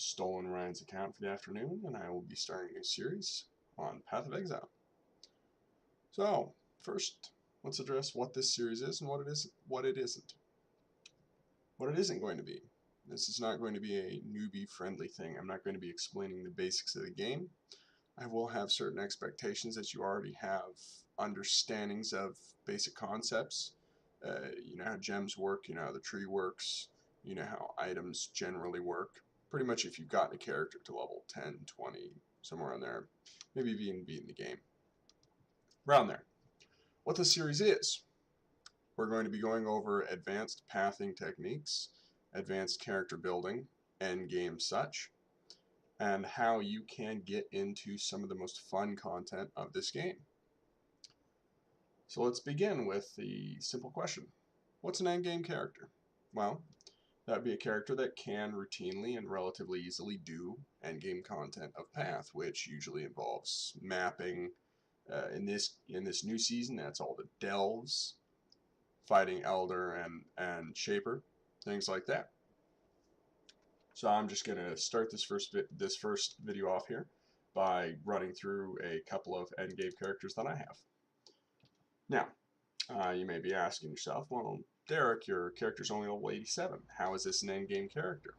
stolen Ryan's account for the afternoon, and I will be starting a series on Path of Exile. So, first, let's address what this series is and what it isn't. What it isn't going to be. This is not going to be a newbie-friendly thing. I'm not going to be explaining the basics of the game. I will have certain expectations that you already have understandings of basic concepts. You know how gems work, you know how the tree works, you know how items generally work. Pretty much if you've gotten a character to level 10, 20, somewhere in there, maybe even beaten the game. Around there. What this series is, we're going to be going over advanced pathing techniques, advanced character building, endgame such, and how you can get into some of the most fun content of this game. So let's begin with the simple question. What's an endgame character? Well, that would be a character that can routinely and relatively easily do endgame content of Path, which usually involves mapping. In this new season, that's all the delves, fighting Elder and Shaper, things like that. So I'm just going to start this first video off here by running through a couple of endgame characters that I have. Now, you may be asking yourself, well, Deric, your character's only level 87. How is this an endgame character?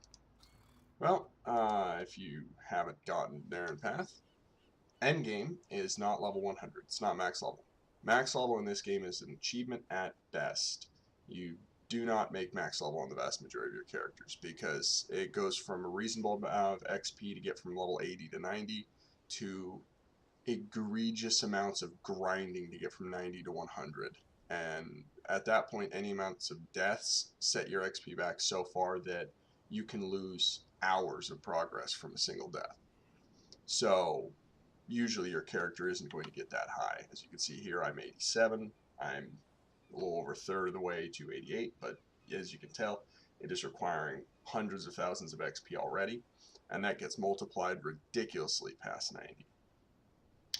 Well, if you haven't gotten there in Path, endgame is not level 100. It's not max level. Max level in this game is an achievement at best. You do not make max level on the vast majority of your characters because it goes from a reasonable amount of XP to get from level 80 to 90 to egregious amounts of grinding to get from 90 to 100. And at that point, any amounts of deaths set your XP back so far that you can lose hours of progress from a single death. So usually your character isn't going to get that high. As you can see here, I'm 87. I'm a little over a third of the way to 88, but as you can tell, it is requiring hundreds of thousands of XP already, and that gets multiplied ridiculously past 90.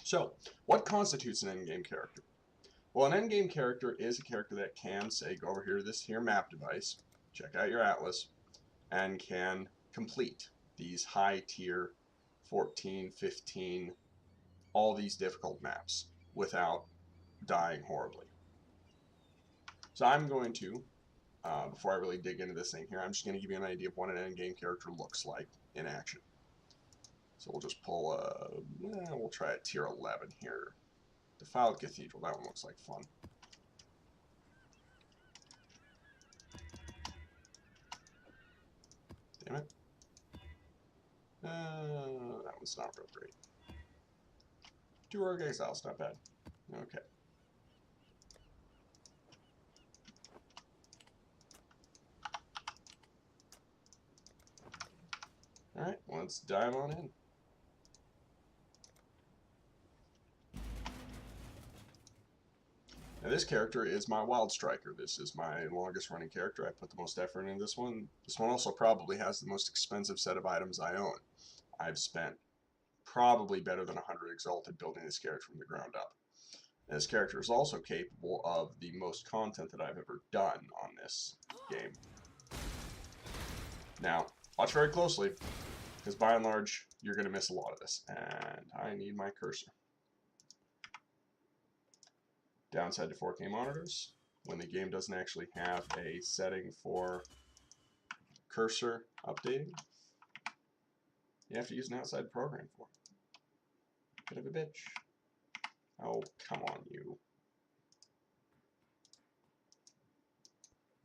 So, what constitutes an endgame character? Well, an endgame character is a character that can, say, go over here to this here map device, check out your atlas, and can complete these high-tier 14, 15, all these difficult maps without dying horribly. So I'm going to, before I really dig into this thing here, I'm just going to give you an idea of what an endgame character looks like in action. So we'll just pull we'll try a tier 11 here. Defiled Cathedral, that one looks like fun. Damn it. That one's not real great. Doer of Exile's not bad. Okay. Alright, let's dive on in. Now this character is my Wild Striker. This is my longest running character. I put the most effort into this one. This one also probably has the most expensive set of items I own. I've spent probably better than 100 Exalted building this character from the ground up. And this character is also capable of the most content that I've ever done on this game. Now, watch very closely, because by and large, you're going to miss a lot of this. And I need my cursor. Downside to 4K monitors, when the game doesn't actually have a setting for cursor updating, you have to use an outside program for it. Bit of a bitch. Oh, come on, you.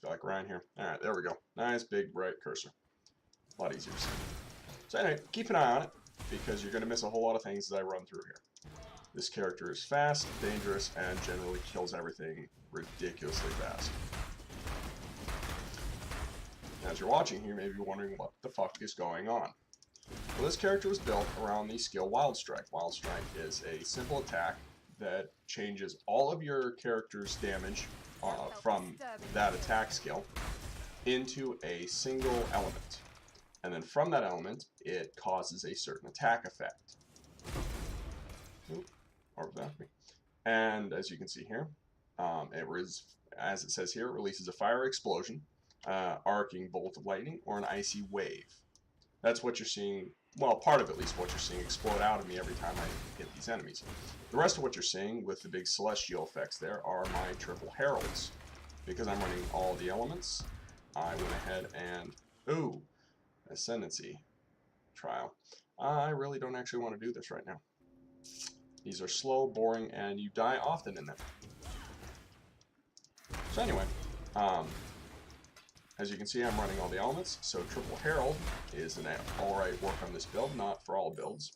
Feel like Ryan here. Alright, there we go. Nice, big, bright cursor. A lot easier to see. So anyway, keep an eye on it, because you're going to miss a whole lot of things as I run through here. This character is fast, dangerous, and generally kills everything ridiculously fast. As you're watching here, you may be wondering what the fuck is going on. Well, this character was built around the skill Wild Strike. Wild Strike is a simple attack that changes all of your character's damage from that attack skill into a single element. And then from that element, it causes a certain attack effect. Oop. And as you can see here, as it says here, it releases a fire explosion, arcing bolt of lightning, or an icy wave. That's what you're seeing, well, part of at least what you're seeing explode out of me every time I hit these enemies. The rest of what you're seeing with the big celestial effects there are my triple heralds. Because I'm running all the elements, I went ahead and, ooh, ascendancy trial. I really don't actually want to do this right now. These are slow, boring, and you die often in them. So anyway, as you can see, I'm running all the elements, so Triple Herald is an alright work on this build, not for all builds.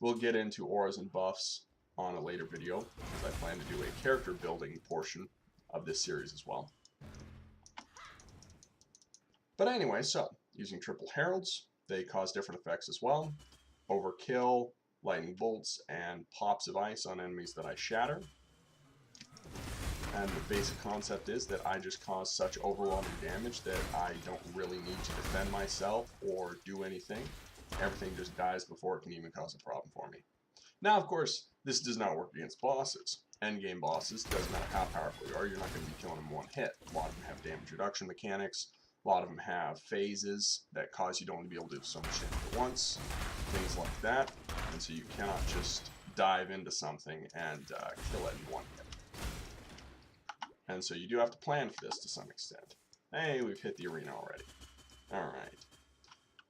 We'll get into auras and buffs on a later video, because I plan to do a character building portion of this series as well. But anyway, so, using Triple Heralds, they cause different effects as well. Overkill, lightning bolts, and pops of ice on enemies that I shatter. And the basic concept is that I just cause such overwhelming damage that I don't really need to defend myself or do anything. Everything just dies before it can even cause a problem for me. Now, of course, this does not work against bosses. Endgame bosses, doesn't matter how powerful you are, you're not going to be killing them in one hit. A lot of them have damage reduction mechanics. A lot of them have phases that cause you to only be able to do so much damage at once. Things like that. And so you cannot just dive into something and kill it in one hit. And so you do have to plan for this to some extent. Hey, we've hit the arena already. Alright.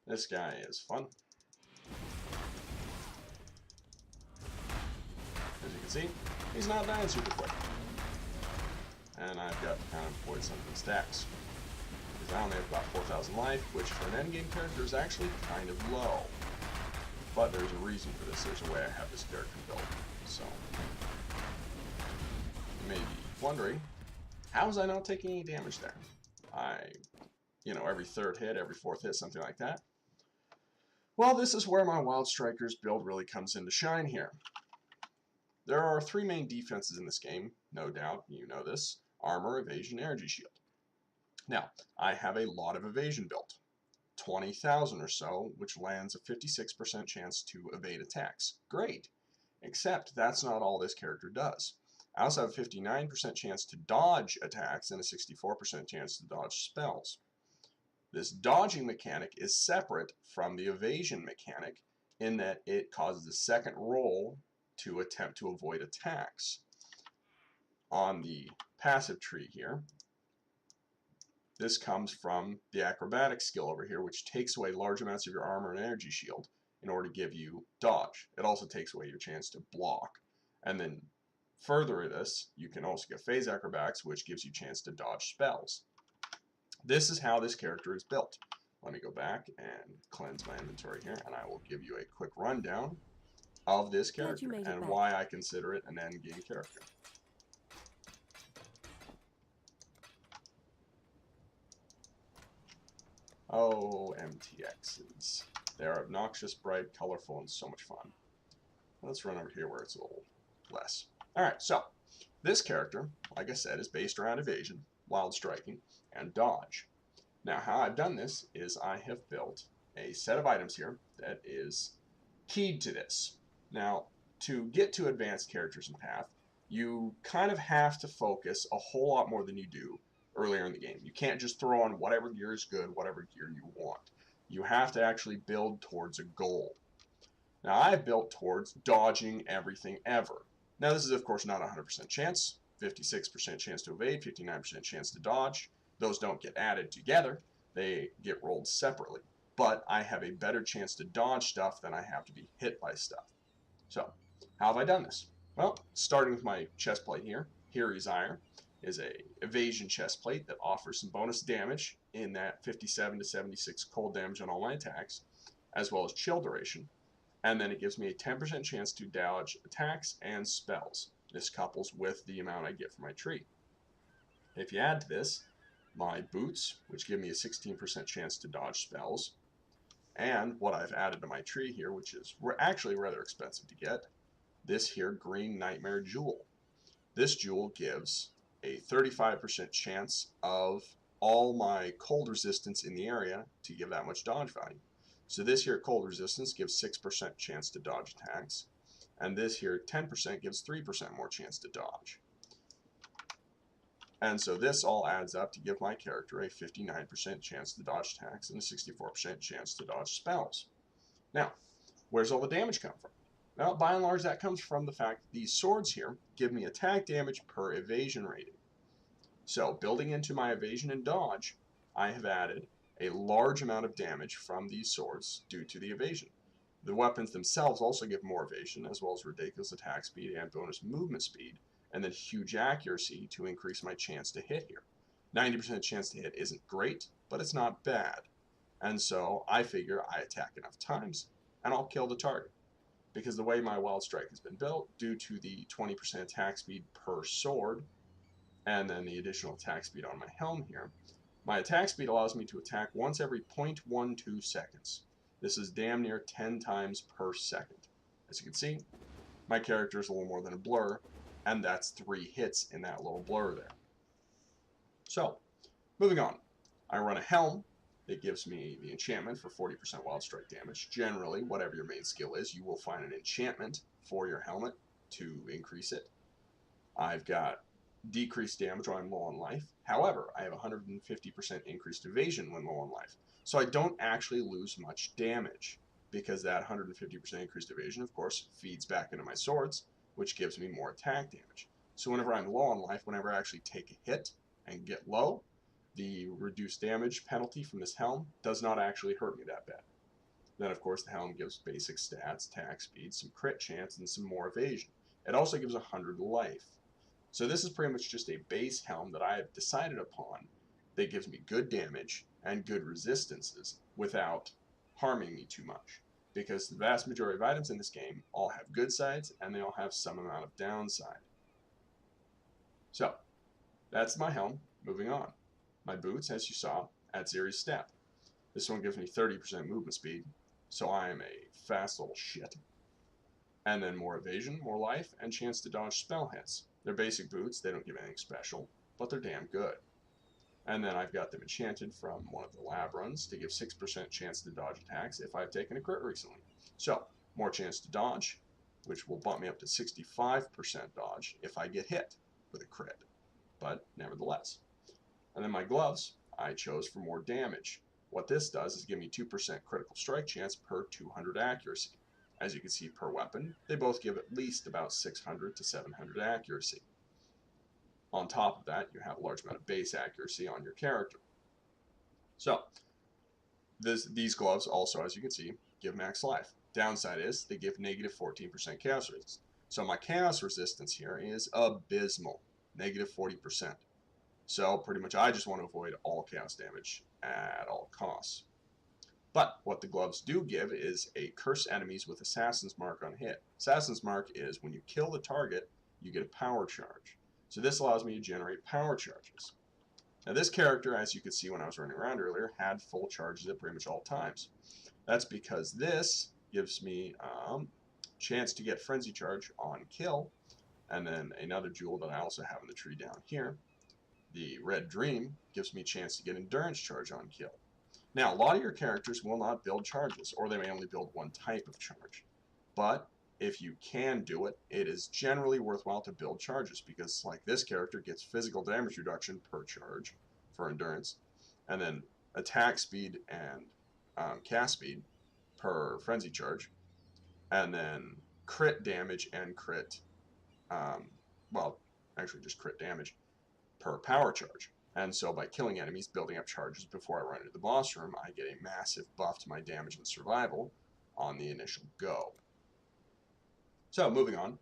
This guy is fun. As you can see, he's not dying super quick. And I've got to kind of avoid some of these stacks. Because I only have about 4,000 life, which for an endgame character is actually kind of low. But there's a reason for this. There's a way I have this character built. So, you may be wondering, how was I not taking any damage there? Every third hit, every fourth hit, something like that. Well, this is where my Wild Strikers build really comes into shine here. There are three main defenses in this game, no doubt, you know this. Armor, evasion, energy shield. Now, I have a lot of evasion built. 20,000 or so, which lands a 56% chance to evade attacks. Great. Except that's not all this character does. I also have a 59% chance to dodge attacks and a 64% chance to dodge spells. This dodging mechanic is separate from the evasion mechanic in that it causes a second roll to attempt to avoid attacks. On the passive tree here, this comes from the acrobatic skill over here, which takes away large amounts of your armor and energy shield in order to give you dodge. It also takes away your chance to block. And then further this, you can also get phase acrobatics, which gives you a chance to dodge spells. This is how this character is built. Let me go back and cleanse my inventory here, and I will give you a quick rundown of this character and why I consider it an endgame character. Oh, MTXs. They are obnoxious, bright, colorful, and so much fun. Let's run over here where it's a little less. Alright, so this character, like I said, is based around evasion, wild striking, and dodge. Now, how I've done this is I have built a set of items here that is keyed to this. Now, to get to advanced characters in Path, you kind of have to focus a whole lot more than you do earlier in the game. You can't just throw on whatever gear is good, whatever gear you want. You have to actually build towards a goal. Now, I've built towards dodging everything ever. Now, this is, of course, not a 100% chance. 56% chance to evade, 59% chance to dodge. Those don't get added together. They get rolled separately. But I have a better chance to dodge stuff than I have to be hit by stuff. So, how have I done this? Well, starting with my chest plate here, Hiri's Ire is a evasion chest plate that offers some bonus damage in that 57 to 76 cold damage on all my attacks, as well as chill duration. And then it gives me a 10% chance to dodge attacks and spells. This couples with the amount I get from my tree. If you add to this, my boots, which give me a 16% chance to dodge spells, and what I've added to my tree here, which is actually rather expensive to get, this here green nightmare jewel. This jewel gives a 35% chance of all my cold resistance in the area to give that much dodge value. So this here cold resistance gives 6% chance to dodge attacks, and this here 10% gives 3% more chance to dodge. And so this all adds up to give my character a 59% chance to dodge attacks and a 64% chance to dodge spells. Now, where's all the damage come from? Well, by and large, that comes from the fact that these swords here give me attack damage per evasion rating. So, building into my evasion and dodge, I have added a large amount of damage from these swords due to the evasion. The weapons themselves also give more evasion, as well as ridiculous attack speed and bonus movement speed, and then huge accuracy to increase my chance to hit here. 90% chance to hit isn't great, but it's not bad. And so I figure I attack enough times, and I'll kill the target. Because the way my Wild Strike has been built, due to the 20% attack speed per sword, and then the additional attack speed on my helm here, my attack speed allows me to attack once every 0.12 seconds. This is damn near 10 times per second. As you can see, my character is a little more than a blur, and that's 3 hits in that little blur there. So, moving on. I run a helm. It gives me the enchantment for 40% Wild Strike damage. Generally, whatever your main skill is, you will find an enchantment for your helmet to increase it. I've got decreased damage when I'm low on life. However, I have 150% increased evasion when low on life. So I don't actually lose much damage, because that 150% increased evasion, of course, feeds back into my swords, which gives me more attack damage. So whenever I'm low on life, whenever I actually take a hit and get low, the reduced damage penalty from this helm does not actually hurt me that bad. Then, of course, the helm gives basic stats, attack speed, some crit chance, and some more evasion. It also gives 100 life. So this is pretty much just a base helm that I have decided upon that gives me good damage and good resistances without harming me too much. Because the vast majority of items in this game all have good sides and they all have some amount of downside. So, that's my helm. Moving on. My boots, as you saw, add series step. This one gives me 30% movement speed, so I am a fast little shit. And then more evasion, more life, and chance to dodge spell hits. They're basic boots, they don't give anything special, but they're damn good. And then I've got them enchanted from one of the lab runs to give 6% chance to dodge attacks if I've taken a crit recently. So, more chance to dodge, which will bump me up to 65% dodge if I get hit with a crit. But nevertheless. And then my gloves, I chose for more damage. What this does is give me 2% critical strike chance per 200 accuracy. As you can see per weapon, they both give at least about 600 to 700 accuracy. On top of that, you have a large amount of base accuracy on your character. So, these gloves also, as you can see, give max life. Downside is they give negative 14% chaos resistance. So my chaos resistance here is abysmal, negative 40%. So pretty much I just want to avoid all chaos damage at all costs. But what the gloves do give is a curse enemies with Assassin's Mark on hit. Assassin's Mark is when you kill the target, you get a power charge. So this allows me to generate power charges. Now this character, as you could see when I was running around earlier, had full charges at pretty much all times. That's because this gives me chance to get Frenzy Charge on kill, and then another jewel that I also have in the tree down here, the Red Dream, gives me a chance to get Endurance Charge on kill. Now, a lot of your characters will not build charges, or they may only build one type of charge. But if you can do it, it is generally worthwhile to build charges, because like this character gets physical damage reduction per charge for endurance, and then attack speed and cast speed per frenzy charge, and then crit damage and crit, well, actually just crit damage per power charge. And so by killing enemies, building up charges before I run into the boss room, I get a massive buff to my damage and survival on the initial go. So moving on,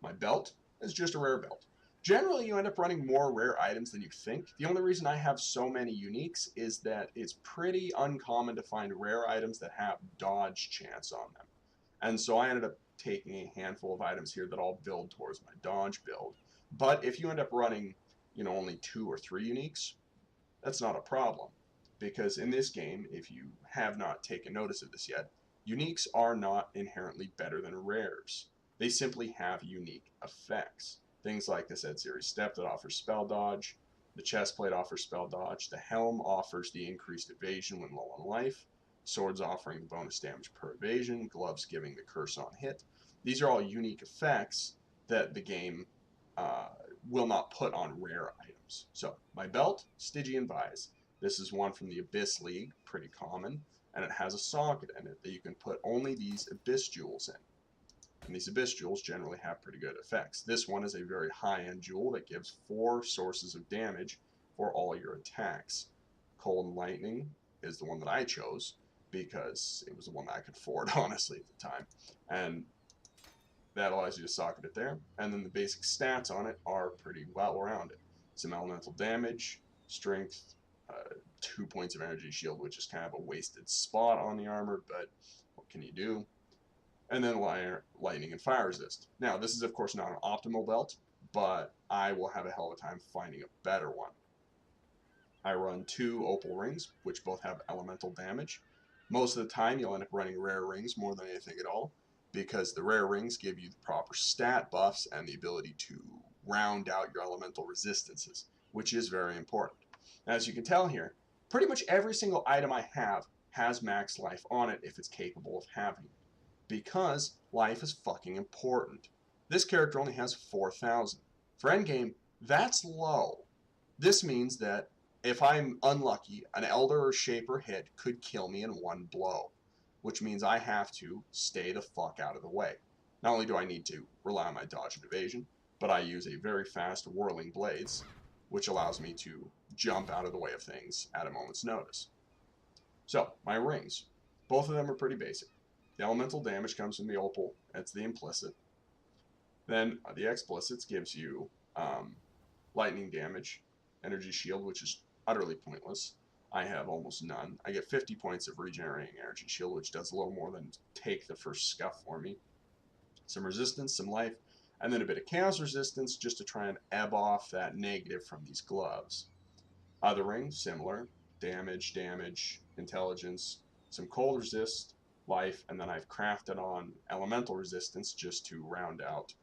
my belt is just a rare belt. Generally, you end up running more rare items than you think. The only reason I have so many uniques is that it's pretty uncommon to find rare items that have dodge chance on them. And so I ended up taking a handful of items here that all build towards my dodge build. But if you end up running, only 2 or 3 uniques, that's not a problem. Because in this game, if you have not taken notice of this yet, uniques are not inherently better than rares. They simply have unique effects. Things like this Ed Series Step that offers spell dodge, the chestplate offers spell dodge, the helm offers the increased evasion when low on life, swords offering the bonus damage per evasion, gloves giving the curse on hit. These are all unique effects that the game will not put on rare items. So my belt, Stygian Vise. This is one from the Abyss League, pretty common, and it has a socket in it that you can put only these Abyss Jewels in. And these Abyss Jewels generally have pretty good effects. This one is a very high-end jewel that gives 4 sources of damage for all your attacks. Cold and Lightning is the one that I chose because it was the one that I could afford, honestly, at the time. And that allows you to socket it there. And then the basic stats on it are pretty well-rounded. Some elemental damage, strength, 2 points of energy shield, which is kind of a wasted spot on the armor, but what can you do? And then lightning and fire resist. Now, this is, of course, not an optimal belt, but I will have a hell of a time finding a better one. I run 2 opal rings, which both have elemental damage. Most of the time, you'll end up running rare rings more than anything at all, because the rare rings give you the proper stat buffs and the ability to round out your elemental resistances, which is very important. Now, as you can tell here, pretty much every single item I have has max life on it if it's capable of having it, because life is fucking important. This character only has 4,000. For endgame, that's low. This means that if I'm unlucky, an Elder or Shaper hit could kill me in one blow, which means I have to stay the fuck out of the way. Not only do I need to rely on my dodge and evasion, but I use a very fast Whirling Blades, which allows me to jump out of the way of things at a moment's notice. So, my rings. Both of them are pretty basic. The elemental damage comes from the opal. That's the implicit. Then the explicits gives you lightning damage, energy shield, which is utterly pointless. I have almost none. I get 50 points of regenerating energy shield, which does a little more than take the first scuff for me. Some resistance, some life, and then a bit of chaos resistance just to try and ebb off that negative from these gloves. Other rings, similar. Damage, intelligence, some cold resist, life, and then I've crafted on elemental resistance just to round out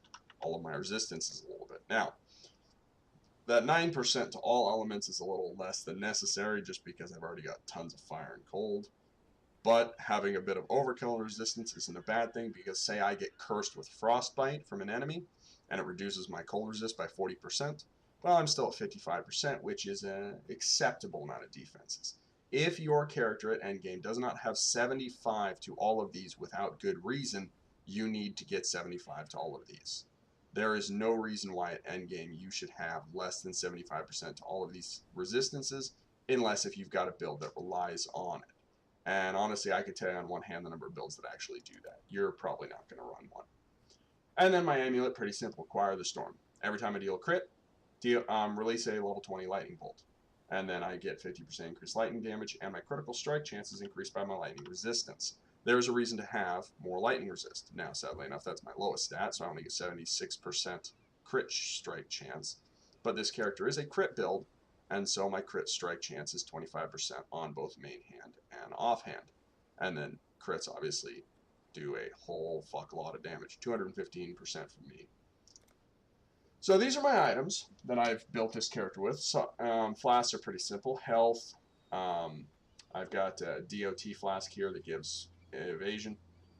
all of my resistances a little bit. Now, that 9% to all elements is a little less than necessary just because I've already got tons of fire and cold. But having a bit of overkill resistance isn't a bad thing, because say I get cursed with frostbite from an enemy and it reduces my cold resist by 40%, well, I'm still at 55%, which is an acceptable amount of defenses. If your character at endgame does not have 75 to all of these without good reason, you need to get 75 to all of these. There is no reason why at endgame you should have less than 75% to all of these resistances, unless if you've got a build that relies on it. And honestly, I could tell you on one hand the number of builds that actually do that. You're probably not going to run one. And then my amulet, pretty simple, Acquire the Storm. Every time I deal a crit, release a level 20 lightning bolt. And then I get 50% increased lightning damage, and my critical strike chances increased by my lightning resistance. There's a reason to have more lightning resist. Now, sadly enough, that's my lowest stat, so I only get 76% crit strike chance. But this character is a crit build, and so my crit strike chance is 25% on both main hand and offhand. And then crits obviously do a whole fuck lot of damage, 215% from me. So these are my items that I've built this character with. So, flasks are pretty simple. Health. I've got a DOT flask here that gives evasion.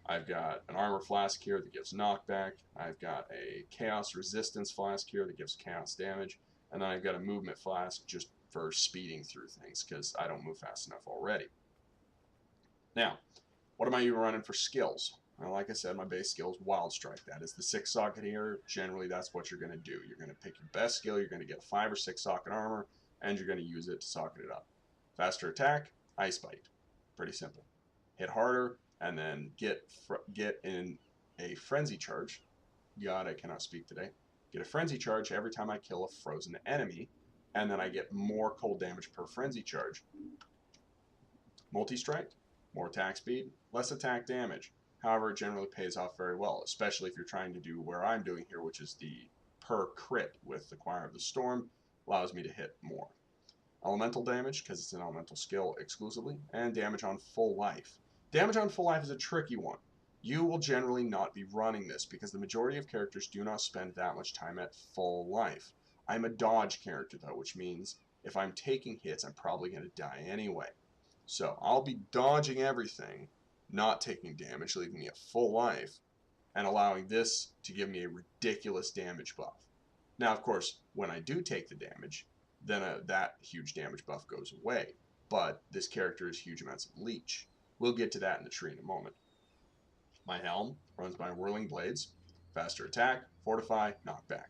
I've got an armor flask here that gives knockback. I've got a chaos resistance flask here that gives chaos damage. And then I've got a movement flask just for speeding through things, because I don't move fast enough already. Now, what am I even running for skills? Well, like I said, my base skill is Wild Strike. That is the 6 socket here. Generally, that's what you're going to do. You're going to pick your best skill. You're going to get 5 or 6 socket armor, and you're going to use it to socket it up. Faster attack, Ice Bite. Pretty simple. Hit harder, and then get in a Frenzy Charge. God, I cannot speak today. Get a Frenzy Charge every time I kill a frozen enemy, and then I get more cold damage per Frenzy Charge. Multi-Strike, more attack speed, less attack damage. However, it generally pays off very well, especially if you're trying to do where I'm doing here, which is the per crit with Acquire the Storm, allows me to hit more. Elemental damage, because it's an elemental skill exclusively, and damage on full life. Damage on full life is a tricky one. You will generally not be running this, because the majority of characters do not spend that much time at full life. I'm a dodge character, though, which means if I'm taking hits, I'm probably going to die anyway. So I'll be dodging everything, not taking damage, leaving me at full life, and allowing this to give me a ridiculous damage buff. Now, of course, when I do take the damage, then that huge damage buff goes away. But this character has huge amounts of leech. We'll get to that in the tree in a moment. My helm runs by whirling blades, faster attack, fortify, knockback.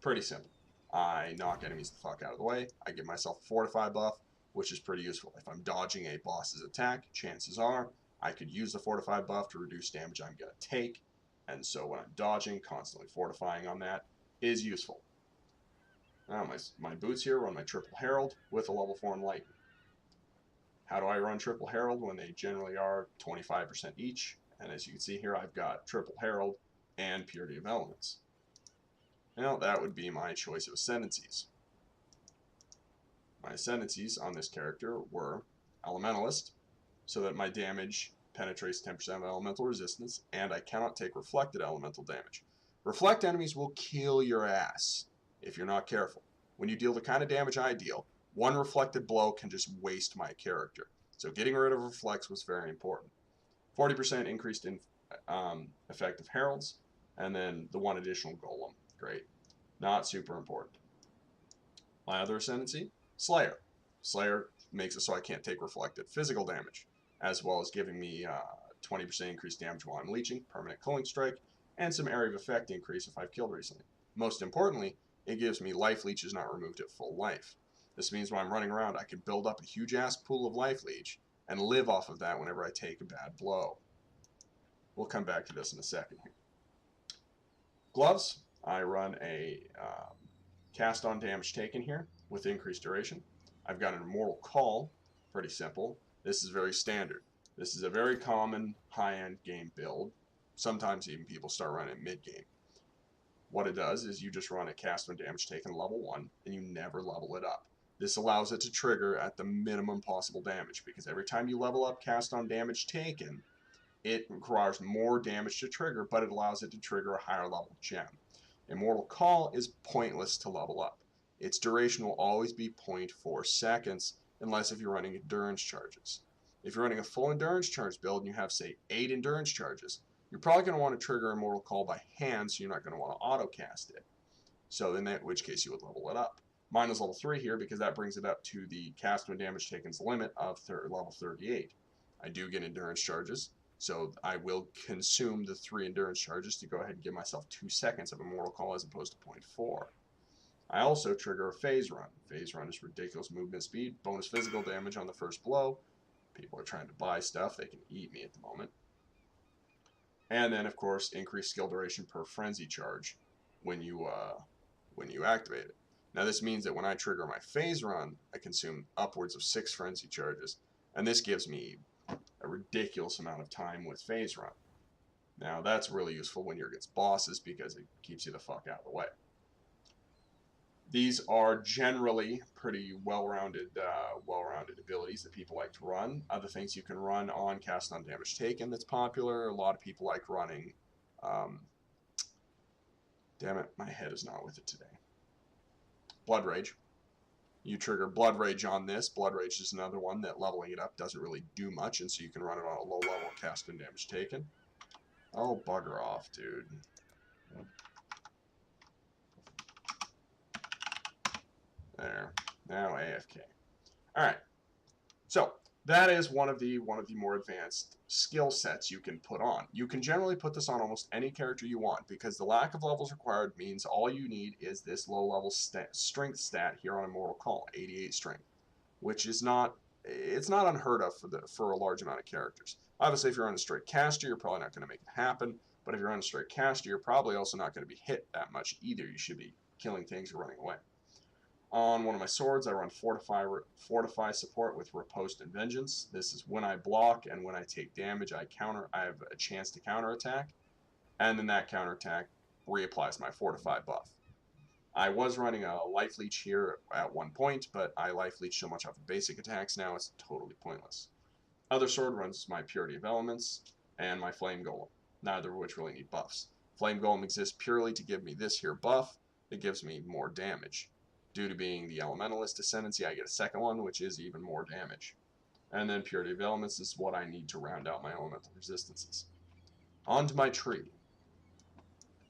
Pretty simple. I knock enemies the fuck out of the way. I give myself a fortify buff, which is pretty useful. If I'm dodging a boss's attack, chances are I could use the fortify buff to reduce damage I'm going to take. And so when I'm dodging, constantly fortifying on that is useful. Now my boots here run my triple herald with a level 4 enlightenment. How do I run triple herald when they generally are 25% each? And as you can see here, I've got triple herald and purity of elements. Now that would be my choice of ascendancies. My ascendancies on this character were elementalist, so that my damage penetrates 10% of elemental resistance, and I cannot take reflected elemental damage. Reflect enemies will kill your ass if you're not careful. When you deal the kind of damage I deal, one reflected blow can just waste my character. So getting rid of reflects was very important. 40% increased in effective heralds, and then the one additional golem. Great. Not super important. My other ascendancy, Slayer. Slayer makes it so I can't take reflected physical damage, as well as giving me 20% increased damage while I'm leeching, permanent culling strike, and some area of effect increase if I've killed recently. Most importantly, it gives me life leeches not removed at full life. This means when I'm running around, I can build up a huge ass pool of life leech and live off of that whenever I take a bad blow. We'll come back to this in a second here. Gloves, I run a cast on damage taken here with increased duration. I've got an immortal call, pretty simple. This is very standard. This is a very common high-end game build. Sometimes even people start running mid-game. What it does is you just run a cast on damage taken level 1 and you never level it up. This allows it to trigger at the minimum possible damage, because every time you level up cast on damage taken, it requires more damage to trigger, but it allows it to trigger a higher level gem. Immortal Call is pointless to level up. Its duration will always be 0.4 seconds, unless if you're running endurance charges. If you're running a full endurance charge build and you have, say, 8 endurance charges, you're probably going to want to trigger Immortal Call by hand, so you're not going to want to auto-cast it. So in which case you would level it up. Mine is level 3 here because that brings it up to the cast when damage taken's limit of level 38. I do get endurance charges, so I will consume the 3 endurance charges to go ahead and give myself 2 seconds of Immortal Call as opposed to 0.4. I also trigger a phase run. Phase run is ridiculous movement speed, bonus physical damage on the first blow. People are trying to buy stuff, they can eat me at the moment. And then, of course, increased skill duration per frenzy charge when you activate it. Now, this means that when I trigger my phase run, I consume upwards of 6 frenzy charges, and this gives me a ridiculous amount of time with phase run. Now, that's really useful when you're against bosses because it keeps you the fuck out of the way. These are generally pretty well-rounded abilities that people like to run. Other things you can run on cast on damage taken that's popular. A lot of people like running. Damn it, my head is not with it today. Blood Rage. You trigger Blood Rage on this. Blood Rage is another one that leveling it up doesn't really do much, and so you can run it on a low level cast on damage taken. Oh, bugger off, dude. There. Now AFK. Alright. So, that is one of the more advanced skill sets you can put on. You can generally put this on almost any character you want, because the lack of levels required means all you need is this low-level strength stat here on Immortal Call, 88 strength, which is not, it's not unheard of for a large amount of characters. Obviously, if you're on a straight caster, you're probably not going to make it happen, but if you're on a straight caster, you're probably also not going to be hit that much either. You should be killing things or running away. On one of my swords, I run Fortify support with Riposte and Vengeance. This is when I block and when I take damage, I have a chance to counterattack, and then that counterattack reapplies my Fortify buff. I was running a Life Leech here at one point, but I Life Leech so much off of basic attacks now it's totally pointless. Other sword runs my Purity of Elements and my Flame Golem, neither of which really need buffs. Flame Golem exists purely to give me this here buff. It gives me more damage. Due to being the Elementalist Ascendancy, I get a second one, which is even more damage. And then Purity of Elements is what I need to round out my elemental resistances. On to my tree.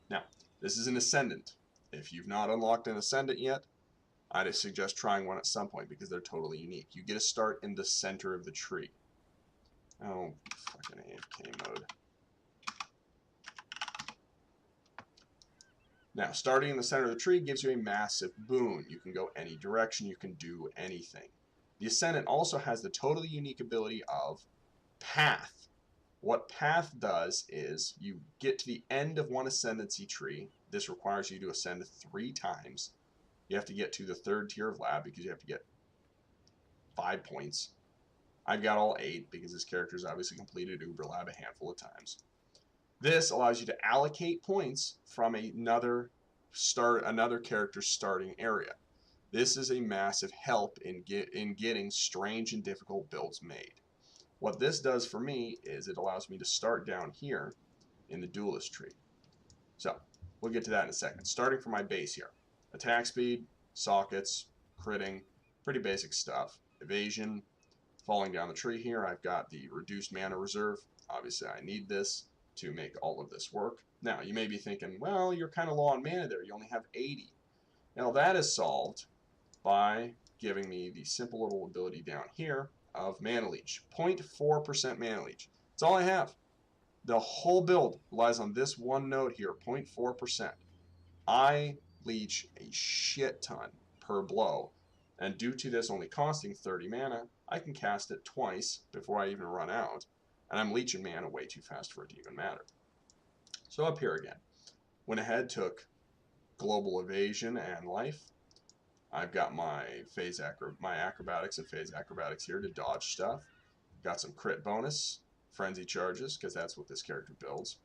Now, this is an Ascendant. If you've not unlocked an Ascendant yet, I'd suggest trying one at some point because they're totally unique. You get to start in the center of the tree. Oh, fucking AFK mode. Now, starting in the center of the tree gives you a massive boon. You can go any direction, you can do anything. The Ascendant also has the totally unique ability of Path. What Path does is you get to the end of one Ascendancy tree. This requires you to ascend 3 times. You have to get to the 3rd tier of lab because you have to get 5 points. I've got all 8 because this character's obviously completed Uber Lab a handful of times. This allows you to allocate points from another character's starting area. This is a massive help in getting strange and difficult builds made. What this does for me is it allows me to start down here in the duelist tree. So we'll get to that in a second. Starting from my base here. Attack speed, sockets, critting, pretty basic stuff. Evasion, falling down the tree here, I've got the reduced mana reserve. Obviously I need this to make all of this work. Now you may be thinking, well, you're kind of low on mana there, you only have 80. Now that is solved by giving me the simple little ability down here of Mana Leech. 0.4% Mana Leech. That's all I have. The whole build relies on this one node here, 0.4%. I leech a shit ton per blow, and due to this only costing 30 mana, I can cast it twice before I even run out, and I'm leeching mana way too fast for it to even matter. So up here again, went ahead, took global evasion and life. I've got my acrobatics and phase acrobatics here to dodge stuff. Got some crit bonus, frenzy charges, because that's what this character builds.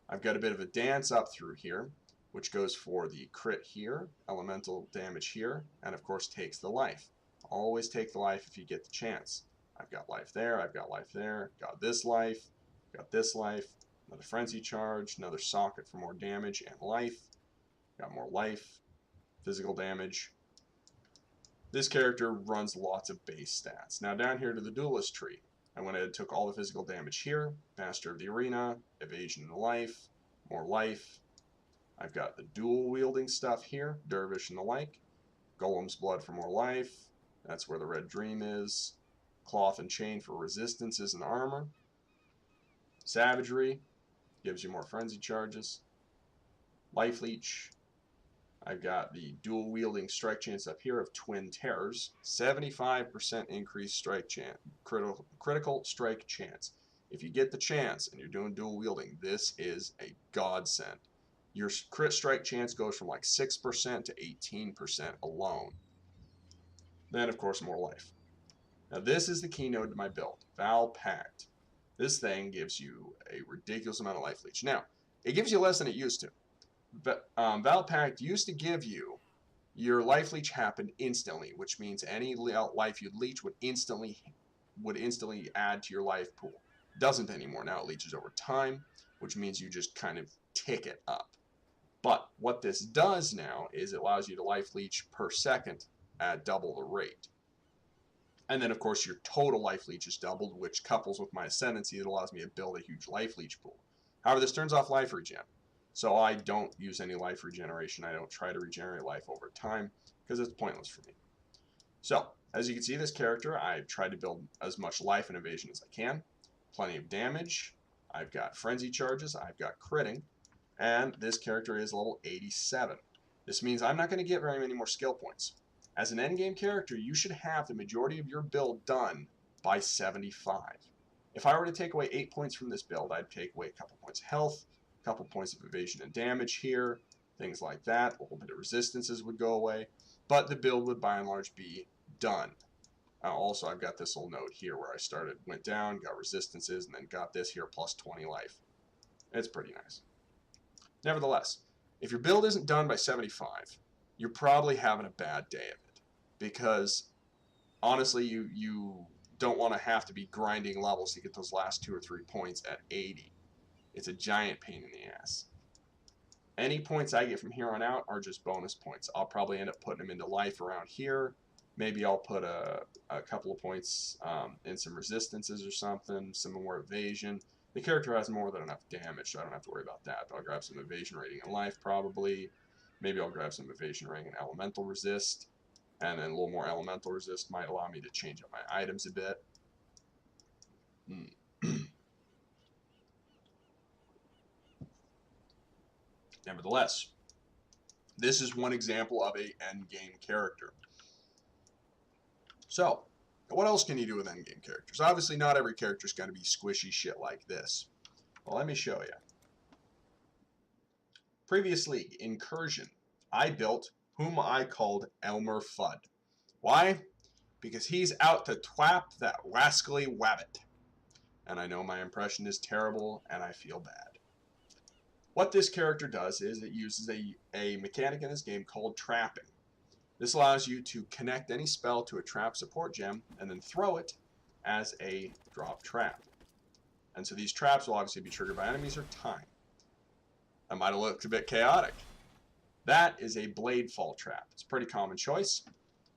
I've got a bit of a dance up through here, which goes for the crit here, elemental damage here, and of course takes the life. Always take the life if you get the chance. I've got life there, I've got life there, got this life, another frenzy charge, another socket for more damage and life, got more life, physical damage. This character runs lots of base stats. Now down here to the duelist tree, I went ahead and took all the physical damage here, master of the arena, evasion and life, more life. I've got the dual wielding stuff here, dervish and the like, golem's blood for more life, that's where the red dream is, cloth and chain for resistances and armor, savagery gives you more frenzy charges, life leech. I've got the dual wielding strike chance up here of twin terrors, 75% increased strike chance, critical strike chance. If you get the chance and you're doing dual wielding, this is a godsend. Your crit strike chance goes from like 6% to 18% alone. Then of course more life. Now this is the keynote to my build, Val Pact. This thing gives you a ridiculous amount of life leech. Now, it gives you less than it used to. But Val Pact used to give you your life leech happened instantly, which means any life you'd leech would instantly add to your life pool. It doesn't anymore. Now it leeches over time, which means you just kind of tick it up. But what this does now is it allows you to life leech per second at double the rate. And then of course your total life leech is doubled, which couples with my ascendancy, it allows me to build a huge life leech pool. However, this turns off life regen. So I don't use any life regeneration. I don't try to regenerate life over time because it's pointless for me. So as you can see, this character, I've tried to build as much life and evasion as I can. Plenty of damage. I've got frenzy charges. I've got critting. And this character is level 87. This means I'm not going to get very many more skill points. As an endgame character, you should have the majority of your build done by 75. If I were to take away 8 points from this build, I'd take away a couple points of health, a couple points of evasion and damage here, things like that. A little bit of resistances would go away, but the build would by and large be done. Also, I've got this little note here where I went down, got resistances, and then got this here plus 20 life. It's pretty nice. Nevertheless, if your build isn't done by 75, you're probably having a bad day of it, because honestly, you don't want to have to be grinding levels to get those last 2 or 3 points at 80. It's a giant pain in the ass. Any points I get from here on out are just bonus points. I'll probably end up putting them into life around here. Maybe I'll put a couple of points in some resistances or something, some more evasion. The character has more than enough damage, so I don't have to worry about that. But I'll grab some evasion rating in life probably. Maybe I'll grab some evasion ring and elemental resist, and then a little more elemental resist might allow me to change up my items a bit. Nevertheless, this is one example of a endgame character. So, what else can you do with endgame characters? Obviously, not every character is going to be squishy shit like this. Well, let me show you. Previous league, Incursion, I built whom I called Elmer Fudd. Why? Because he's out to twap that rascally wabbit. And I know my impression is terrible, and I feel bad. What this character does is it uses a mechanic in this game called trapping. This allows you to connect any spell to a trap support gem and then throw it as a drop trap. And so these traps will obviously be triggered by enemies or time. That might have looked a bit chaotic. That is a Bladefall trap. It's a pretty common choice.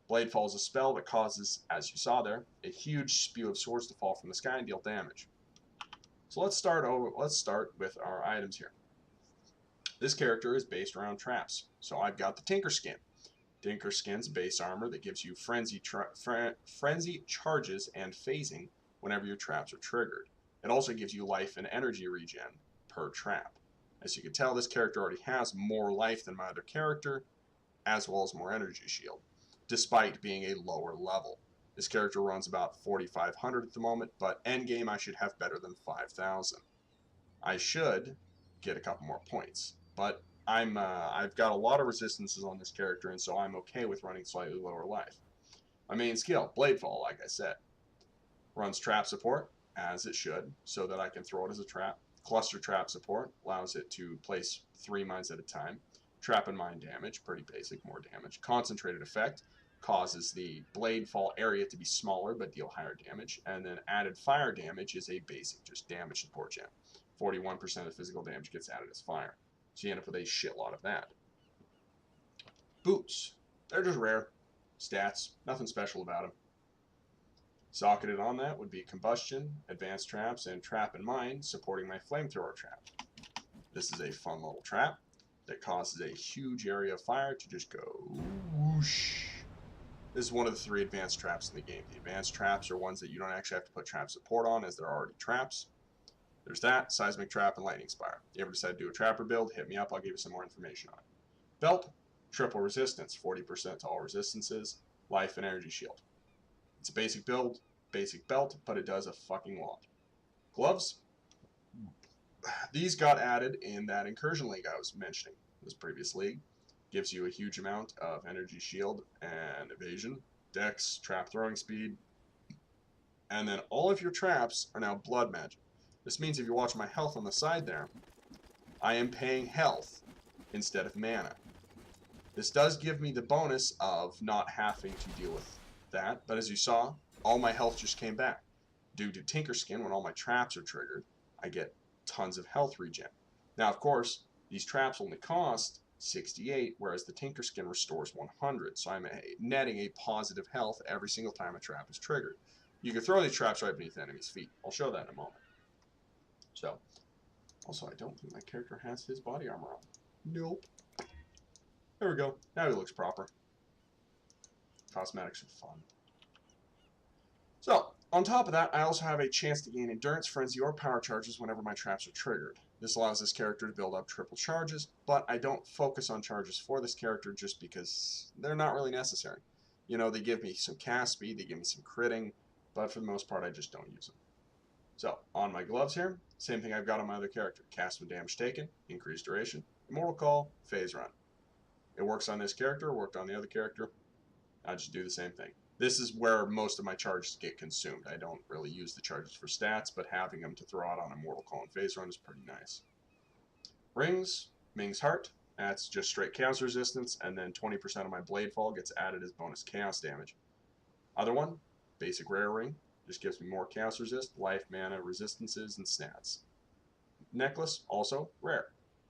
Bladefall is a spell that causes, as you saw there, a huge spew of swords to fall from the sky and deal damage. So let's start with our items here. This character is based around traps. So I've got the Tinker Skin. Tinker Skin's base armor that gives you frenzy charges and phasing whenever your traps are triggered. It also gives you life and energy regen per trap. As you can tell, this character already has more life than my other character, as well as more energy shield, despite being a lower level. This character runs about 4,500 at the moment, but endgame I should have better than 5,000. I should get a couple more points, but I've got a lot of resistances on this character, and so I'm okay with running slightly lower life. My main skill, Bladefall, like I said, runs trap support, as it should, so that I can throw it as a trap. Cluster trap support allows it to place 3 mines at a time. Trap and mine damage, pretty basic, more damage. Concentrated effect causes the Bladefall area to be smaller but deal higher damage. And then added fire damage is a basic, just damage support gem. 41% of physical damage gets added as fire. So you end up with a shitload of that. Boots. They're just rare. Stats. Nothing special about them. Socketed on that would be Combustion, Advanced Traps, and Trap and Mine, supporting my Flamethrower trap. This is a fun little trap that causes a huge area of fire to just go whoosh. This is one of the 3 advanced traps in the game. The advanced traps are ones that you don't actually have to put trap support on, as they're already traps. There's that, Seismic Trap, and Lightning Spire. If you ever decide to do a trapper build, hit me up, I'll give you some more information on it. Belt, triple resistance, 40% to all resistances, life and energy shield. It's a basic build, basic belt, but it does a fucking lot. Gloves, these got added in that Incursion League I was mentioning, this previous league. Gives you a huge amount of energy shield and evasion, dex, trap throwing speed, and then all of your traps are now blood magic. This means if you watch my health on the side there, I am paying health instead of mana. This does give me the bonus of not having to deal with that, but as you saw, all my health just came back. Due to Tinker Skin, when all my traps are triggered, I get tons of health regen. Now, of course, these traps only cost 68, whereas the Tinker Skin restores 100, so I'm netting a positive health every single time a trap is triggered. You can throw these traps right beneath the enemy's feet. I'll show that in a moment. So, also, I don't think my character has his body armor on. Nope. There we go. Now he looks proper. Cosmetics are fun. So, on top of that, I also have a chance to gain Endurance, Frenzy, or Power Charges whenever my traps are triggered. This allows this character to build up triple charges, but I don't focus on charges for this character just because they're not really necessary. You know, they give me some cast speed, they give me some critting, but for the most part, I just don't use them. So, on my gloves here, same thing I've got on my other character. Cast when damage taken, increased duration, Immortal Call, Phase Run. It works on this character, worked on the other character. I just do the same thing. This is where most of my charges get consumed. I don't really use the charges for stats, but having them to throw out on Immortal Call and Phase Run is pretty nice. Rings, Ming's Heart. That's just straight chaos resistance, and then 20% of my Bladefall gets added as bonus chaos damage. Other one, basic rare ring. Just gives me more chaos resist, life, mana, resistances, and stats. Necklace, also rare.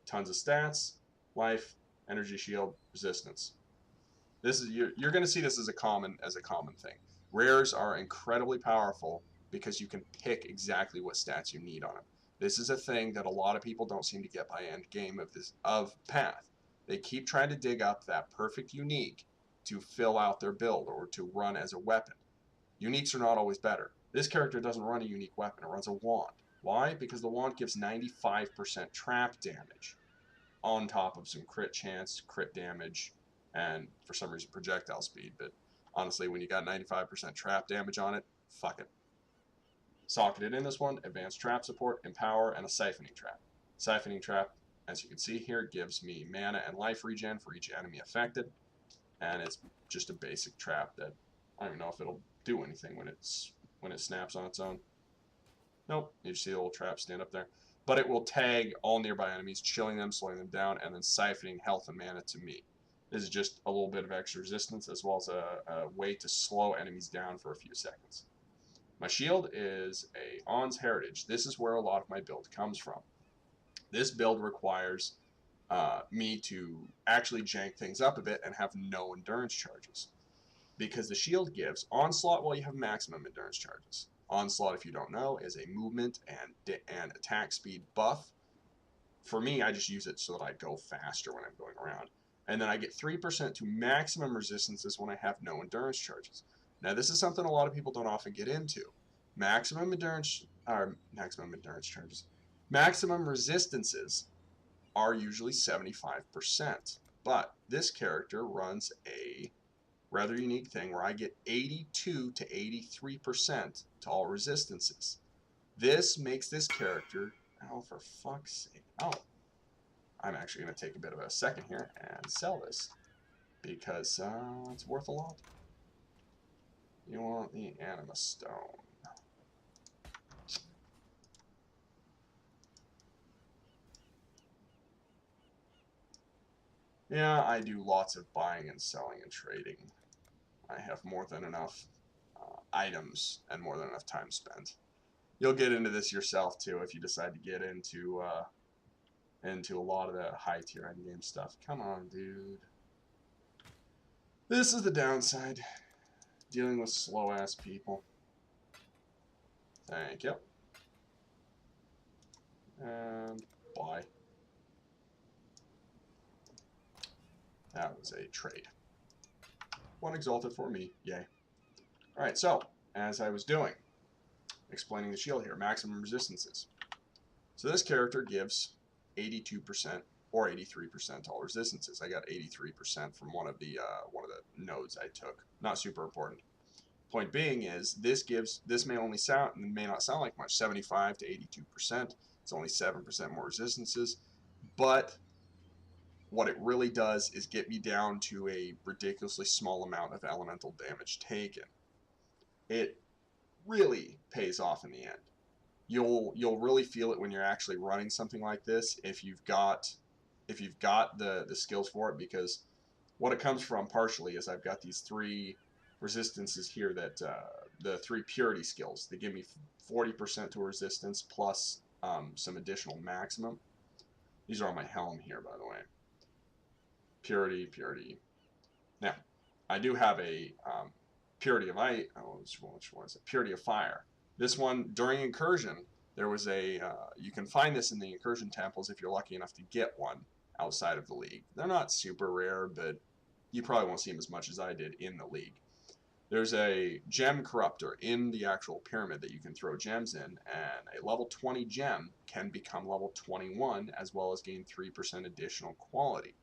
Tons of stats, life, energy shield, resistance. This is you're going to see this as a common thing. Rares are incredibly powerful because you can pick exactly what stats you need on them. This is a thing that a lot of people don't seem to get by end game of Path. They keep trying to dig up that perfect unique to fill out their build or to run as a weapon. Uniques are not always better. This character doesn't run a unique weapon, it runs a wand. Why? Because the wand gives 95% trap damage on top of some crit chance, crit damage, and for some reason projectile speed. But honestly, when you got 95% trap damage on it, fuck it. Socketed in this one, advanced trap support, empower, and a siphoning trap. Siphoning trap, as you can see here, gives me mana and life regen for each enemy affected, and it's just a basic trap that I don't even know if it'll do anything when it snaps on its own. Nope, you see the little trap stand up there. But it will tag all nearby enemies, chilling them, slowing them down, and then siphoning health and mana to me. This is just a little bit of extra resistance as well as a way to slow enemies down for a few seconds. My shield is a On's Heritage. This is where a lot of my build comes from. This build requires me to actually jank things up a bit and have no endurance charges. Because the shield gives Onslaught while you have maximum endurance charges. Onslaught, if you don't know, is a movement and attack speed buff. For me, I just use it so that I go faster when I'm going around. And then I get 3% to maximum resistances when I have no endurance charges. Now, this is something a lot of people don't often get into. Maximum endurance charges. Maximum resistances are usually 75%. But this character runs a rather unique thing where I get 82 to 83% to all resistances. This makes this character, oh, for fuck's sake. Oh, I'm actually going to take a bit of a second here and sell this because it's worth a lot. You want the Anima Stone. Yeah, I do lots of buying and selling and trading. I have more than enough items and more than enough time spent. You'll get into this yourself too if you decide to get into a lot of the high tier end game stuff. Come on, dude. This is the downside. Dealing with slow ass people. Thank you. And buy. That was a trade. One exalted for me. Yay. Alright, so, as I was doing, explaining the shield here, maximum resistances. So this character gives 82% or 83% to all resistances. I got 83% from one of the nodes I took. Not super important. Point being is this may not sound like much, 75 to 82%. It's only 7% more resistances, but what it really does is get me down to a ridiculously small amount of elemental damage taken. It really pays off in the end. You'll really feel it when you're actually running something like this if you've got the skills for it, because what it comes from partially is I've got these 3 resistances here that the 3 purity skills. They give me 40% to resistance plus some additional maximum. These are on my helm here, by the way. Purity. Now, I do have a Purity of Ice. Oh, which one is it? Purity of Fire. This one, during Incursion, there was a... you can find this in the Incursion temples if you're lucky enough to get one outside of the League. They're not super rare, but you probably won't see them as much as I did in the League. There's a gem corruptor in the actual pyramid that you can throw gems in, and a level 20 gem can become level 21 as well as gain 3% additional quality.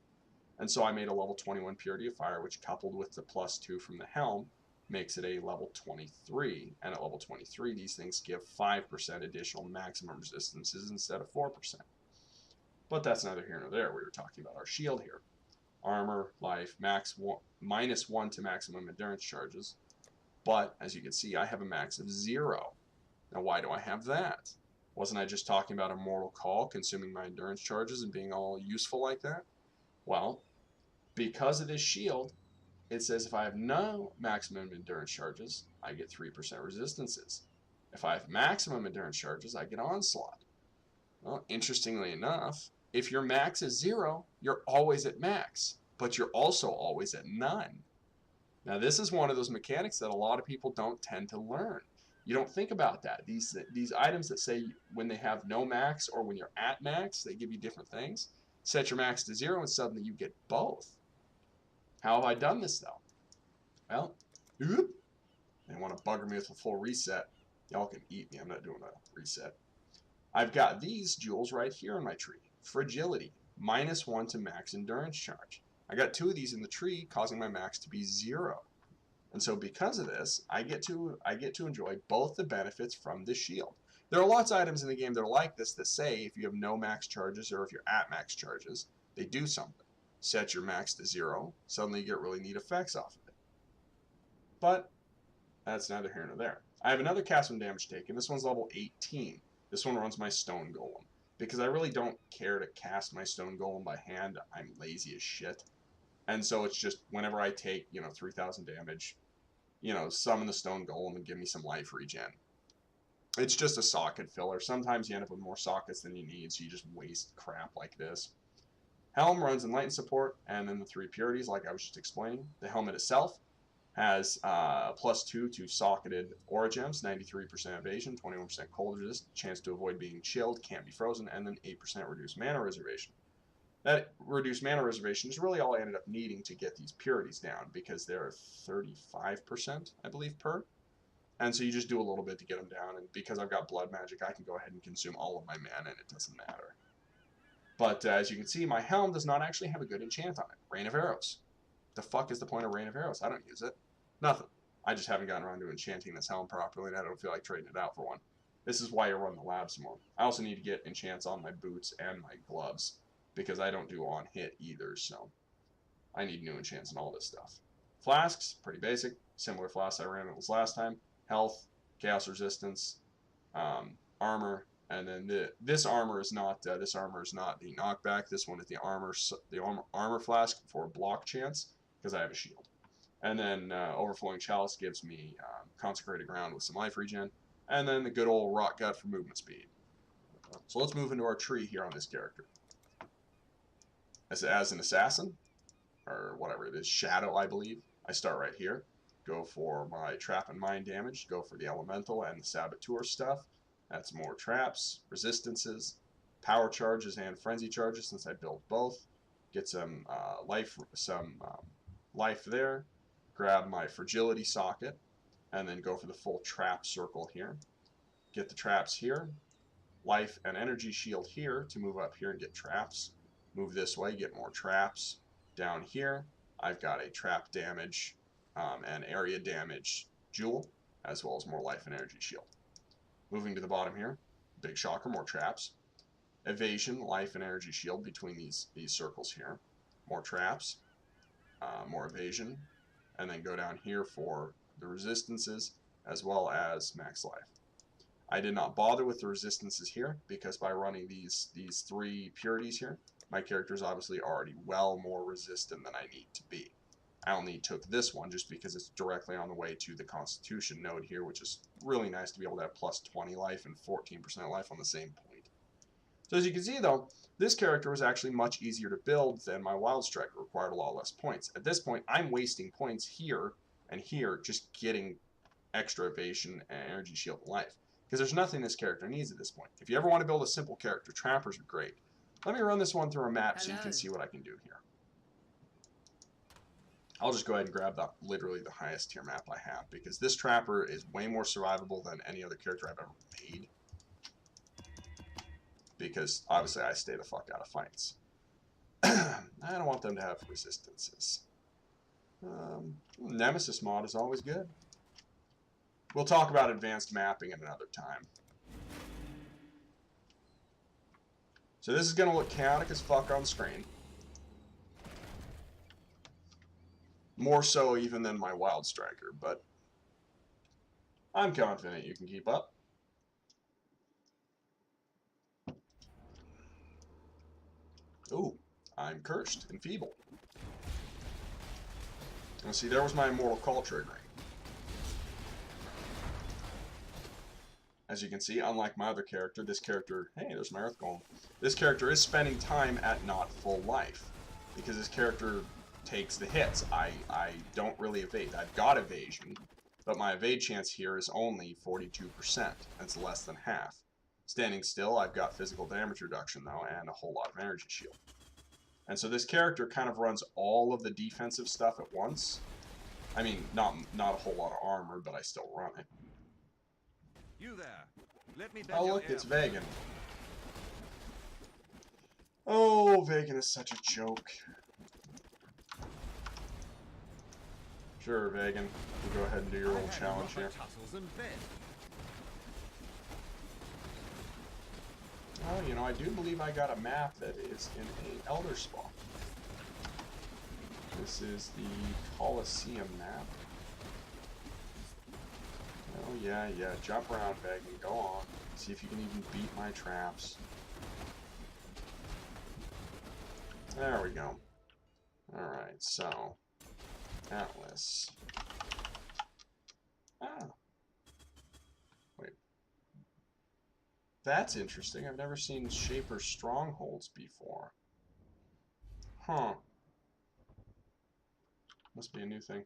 And so I made a level 21 Purity of Fire, which coupled with the +2 from the helm makes it a level 23. And at level 23, these things give 5% additional maximum resistances instead of 4%. But that's neither here nor there. We were talking about our shield here. Armor, life, -1 to maximum endurance charges. But, as you can see, I have a max of 0. Now, why do I have that? Wasn't I just talking about a mortal call, consuming my endurance charges and being all useful like that? Well, because of this shield, it says if I have no maximum endurance charges, I get 3% resistances. If I have maximum endurance charges, I get Onslaught. Well, interestingly enough, if your max is 0, you're always at max, but you're also always at none. Now, this is one of those mechanics that a lot of people don't tend to learn. You don't think about that. These items that say when they have no max or when you're at max, they give you different things. Set your max to 0 and suddenly you get both. How have I done this though? Well, oop, they want to bugger me with a full reset. Y'all can eat me, I'm not doing a reset. I've got these jewels right here in my tree. Fragility, -1 to max endurance charge. I got 2 of these in the tree, causing my max to be 0. And so because of this, I get to enjoy both the benefits from the shield. There are lots of items in the game that are like this that say if you have no max charges or if you're at max charges, they do something. Set your max to 0, suddenly you get really neat effects off of it. But that's neither here nor there. I have another cast when damage taken. This one's level 18. This one runs my stone golem. Because I really don't care to cast my stone golem by hand, I'm lazy as shit. And so it's just whenever I take, 3,000 damage, summon the stone golem and give me some life regen. It's just a socket filler. Sometimes you end up with more sockets than you need, so you just waste crap like this. Helm runs Enlightened support, and then the 3 purities, like I was just explaining. The helmet itself has +2 to socketed aura gems, 93% evasion, 21% cold resist, chance to avoid being chilled, can't be frozen, and then 8% reduced mana reservation. That reduced mana reservation is really all I ended up needing to get these purities down, because they're 35%, I believe, per. And so you just do a little bit to get them down, and because I've got blood magic, I can go ahead and consume all of my mana, and it doesn't matter. But as you can see, my helm does not actually have a good enchant on it. Rain of Arrows. The fuck is the point of Rain of Arrows? I don't use it. Nothing. I just haven't gotten around to enchanting this helm properly, and I don't feel like trading it out for one. This is why I run the labs more. I also need to get enchants on my boots and my gloves, because I don't do on hit either, so I need new enchants and all this stuff. Flasks, pretty basic. Similar flasks I ran it was last time. Health, chaos resistance, armor, and then this armor is not the knockback. This one is the armor flask for block chance, because I have a shield. And then overflowing chalice gives me consecrated ground with some life regen, and then the good old rot gut for movement speed. So let's move into our tree here on this character. As an assassin, or whatever it is, shadow, I believe, I start right here. Go for my trap and mine damage, go for the elemental and the saboteur stuff. That's more traps, resistances, power charges, and frenzy charges since I built both. Get some life there. Grab my fragility socket, and then go for the full trap circle here. Get the traps here. Life and energy shield here to move up here and get traps. Move this way, get more traps. Down here, I've got a trap damage and area damage jewel, as well as more life and energy shield. Moving to the bottom here, big shocker, more traps. Evasion, life and energy shield between these circles here. More traps, more evasion, and then go down here for the resistances as well as max life. I did not bother with the resistances here because by running these 3 purities here, my character is obviously already well more resistant than I need to be. I only took this one just because it's directly on the way to the Constitution node here, which is really nice to be able to have +20 life and 14% life on the same point. So as you can see though, this character was actually much easier to build than my Wild Striker, required a lot less points. At this point, I'm wasting points here and here just getting extra evasion and energy shield and life. Because there's nothing this character needs at this point. If you ever want to build a simple character, trappers are great. Let me run this one through a map so you can see what I can do here. I'll just go ahead and grab literally the highest tier map I have, because this trapper is way more survivable than any other character I've ever made. Because obviously I stay the fuck out of fights. I don't want them to have resistances. Nemesis mod is always good. We'll talk about advanced mapping at another time. So this is going to look chaotic as fuck on screen. More so even than my Wild Striker, but I'm confident you can keep up. Ooh, I'm cursed and feeble. And see, there was my immortal call triggering. As you can see, unlike my other character, this character, hey, there's my Earth Golem. This character is spending time at not full life, because this character takes the hits. I don't really evade. I've got evasion, but my evade chance here is only 42%. That's less than half. Standing still, I've got physical damage reduction though, and a whole lot of energy shield. And so this character kind of runs all of the defensive stuff at once. I mean, not a whole lot of armor, but I still run it. You there. Let me Oh look, it's Vegan. Oh, Vegan is such a joke. Sure, Vegan. You go ahead and do your little challenge here. Oh, you know, I do believe I got a map that is in an Elder Spawn. This is the Coliseum map. Oh, yeah, jump around, Vegan. Go on. See if you can even beat my traps. There we go. Alright, so... Atlas. Ah. Wait. That's interesting. I've never seen Shaper Strongholds before. Huh. Must be a new thing.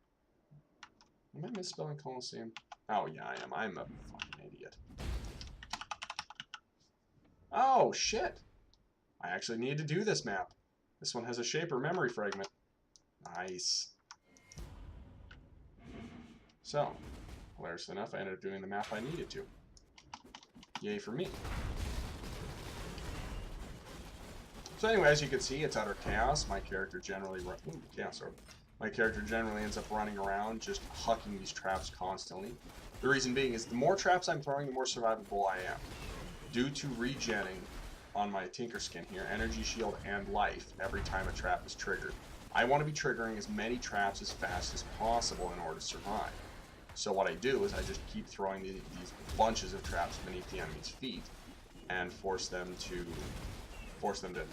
Am I misspelling Coliseum? Oh, yeah, I am. I'm a fucking idiot. Oh, shit! I actually need to do this map. This one has a Shaper memory fragment. Nice. So, hilariously enough, I ended up doing the map I needed to. Yay for me. So anyway, as you can see, it's utter chaos. My character generally My character generally ends up running around, just hucking these traps constantly. The reason being is the more traps I'm throwing, the more survivable I am. Due to regenning on my Tinker Skin here, energy shield and life every time a trap is triggered. I want to be triggering as many traps as fast as possible in order to survive. So what I do is I just keep throwing these bunches of traps beneath the enemy's feet and force them to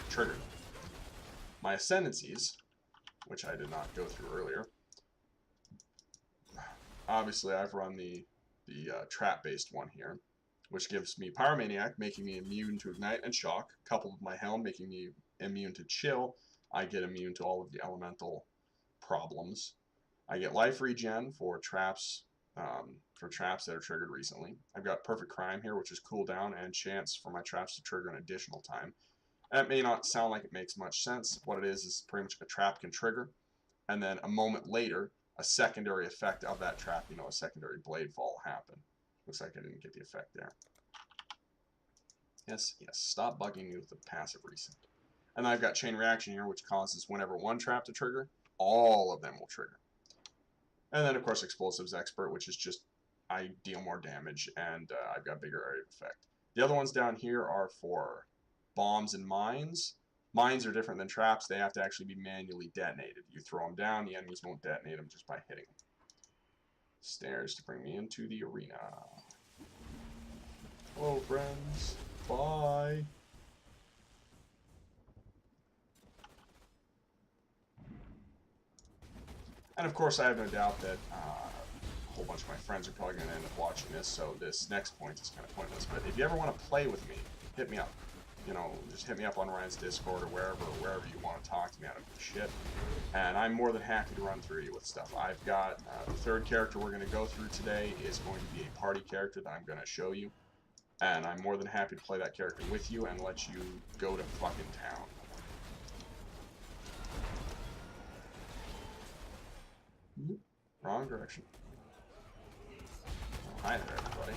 trigger them. My ascendancies, which I did not go through earlier, obviously I've run the trap-based one here, which gives me Pyromaniac, making me immune to Ignite and Shock, coupled with my Helm, making me immune to Chill. I get immune to all of the elemental problems. I get life regen for traps that are triggered recently. I've got Perfect Crime here, which is cooldown and chance for my traps to trigger an additional time. That may not sound like it makes much sense. What it is pretty much a trap can trigger, and then a moment later, a secondary effect of that trap, you know, a secondary blade fall will happen. Looks like I didn't get the effect there. Yes, stop bugging me with the passive reset. And then I've got Chain Reaction here, which causes whenever one trap to trigger, all of them will trigger. And then, of course, Explosives Expert, which is just I deal more damage, and I've got bigger area of effect. The other ones down here are for bombs and mines. Mines are different than traps. They have to actually be manually detonated. You throw them down, the enemies won't detonate them just by hitting them. Stairs to bring me into the arena. Hello, friends. Bye. And of course, I have no doubt that a whole bunch of my friends are probably going to end up watching this, so this next point is kind of pointless. But if you ever want to play with me, hit me up. You know, just hit me up on Ryan's Discord or wherever you want to talk to me. I don't give a shit. And I'm more than happy to run through you with stuff. I've got the third character we're going to go through today is going to be a party character that I'm going to show you. And I'm more than happy to play that character with you and let you go to fucking town. Wrong direction. Oh, hi there, everybody.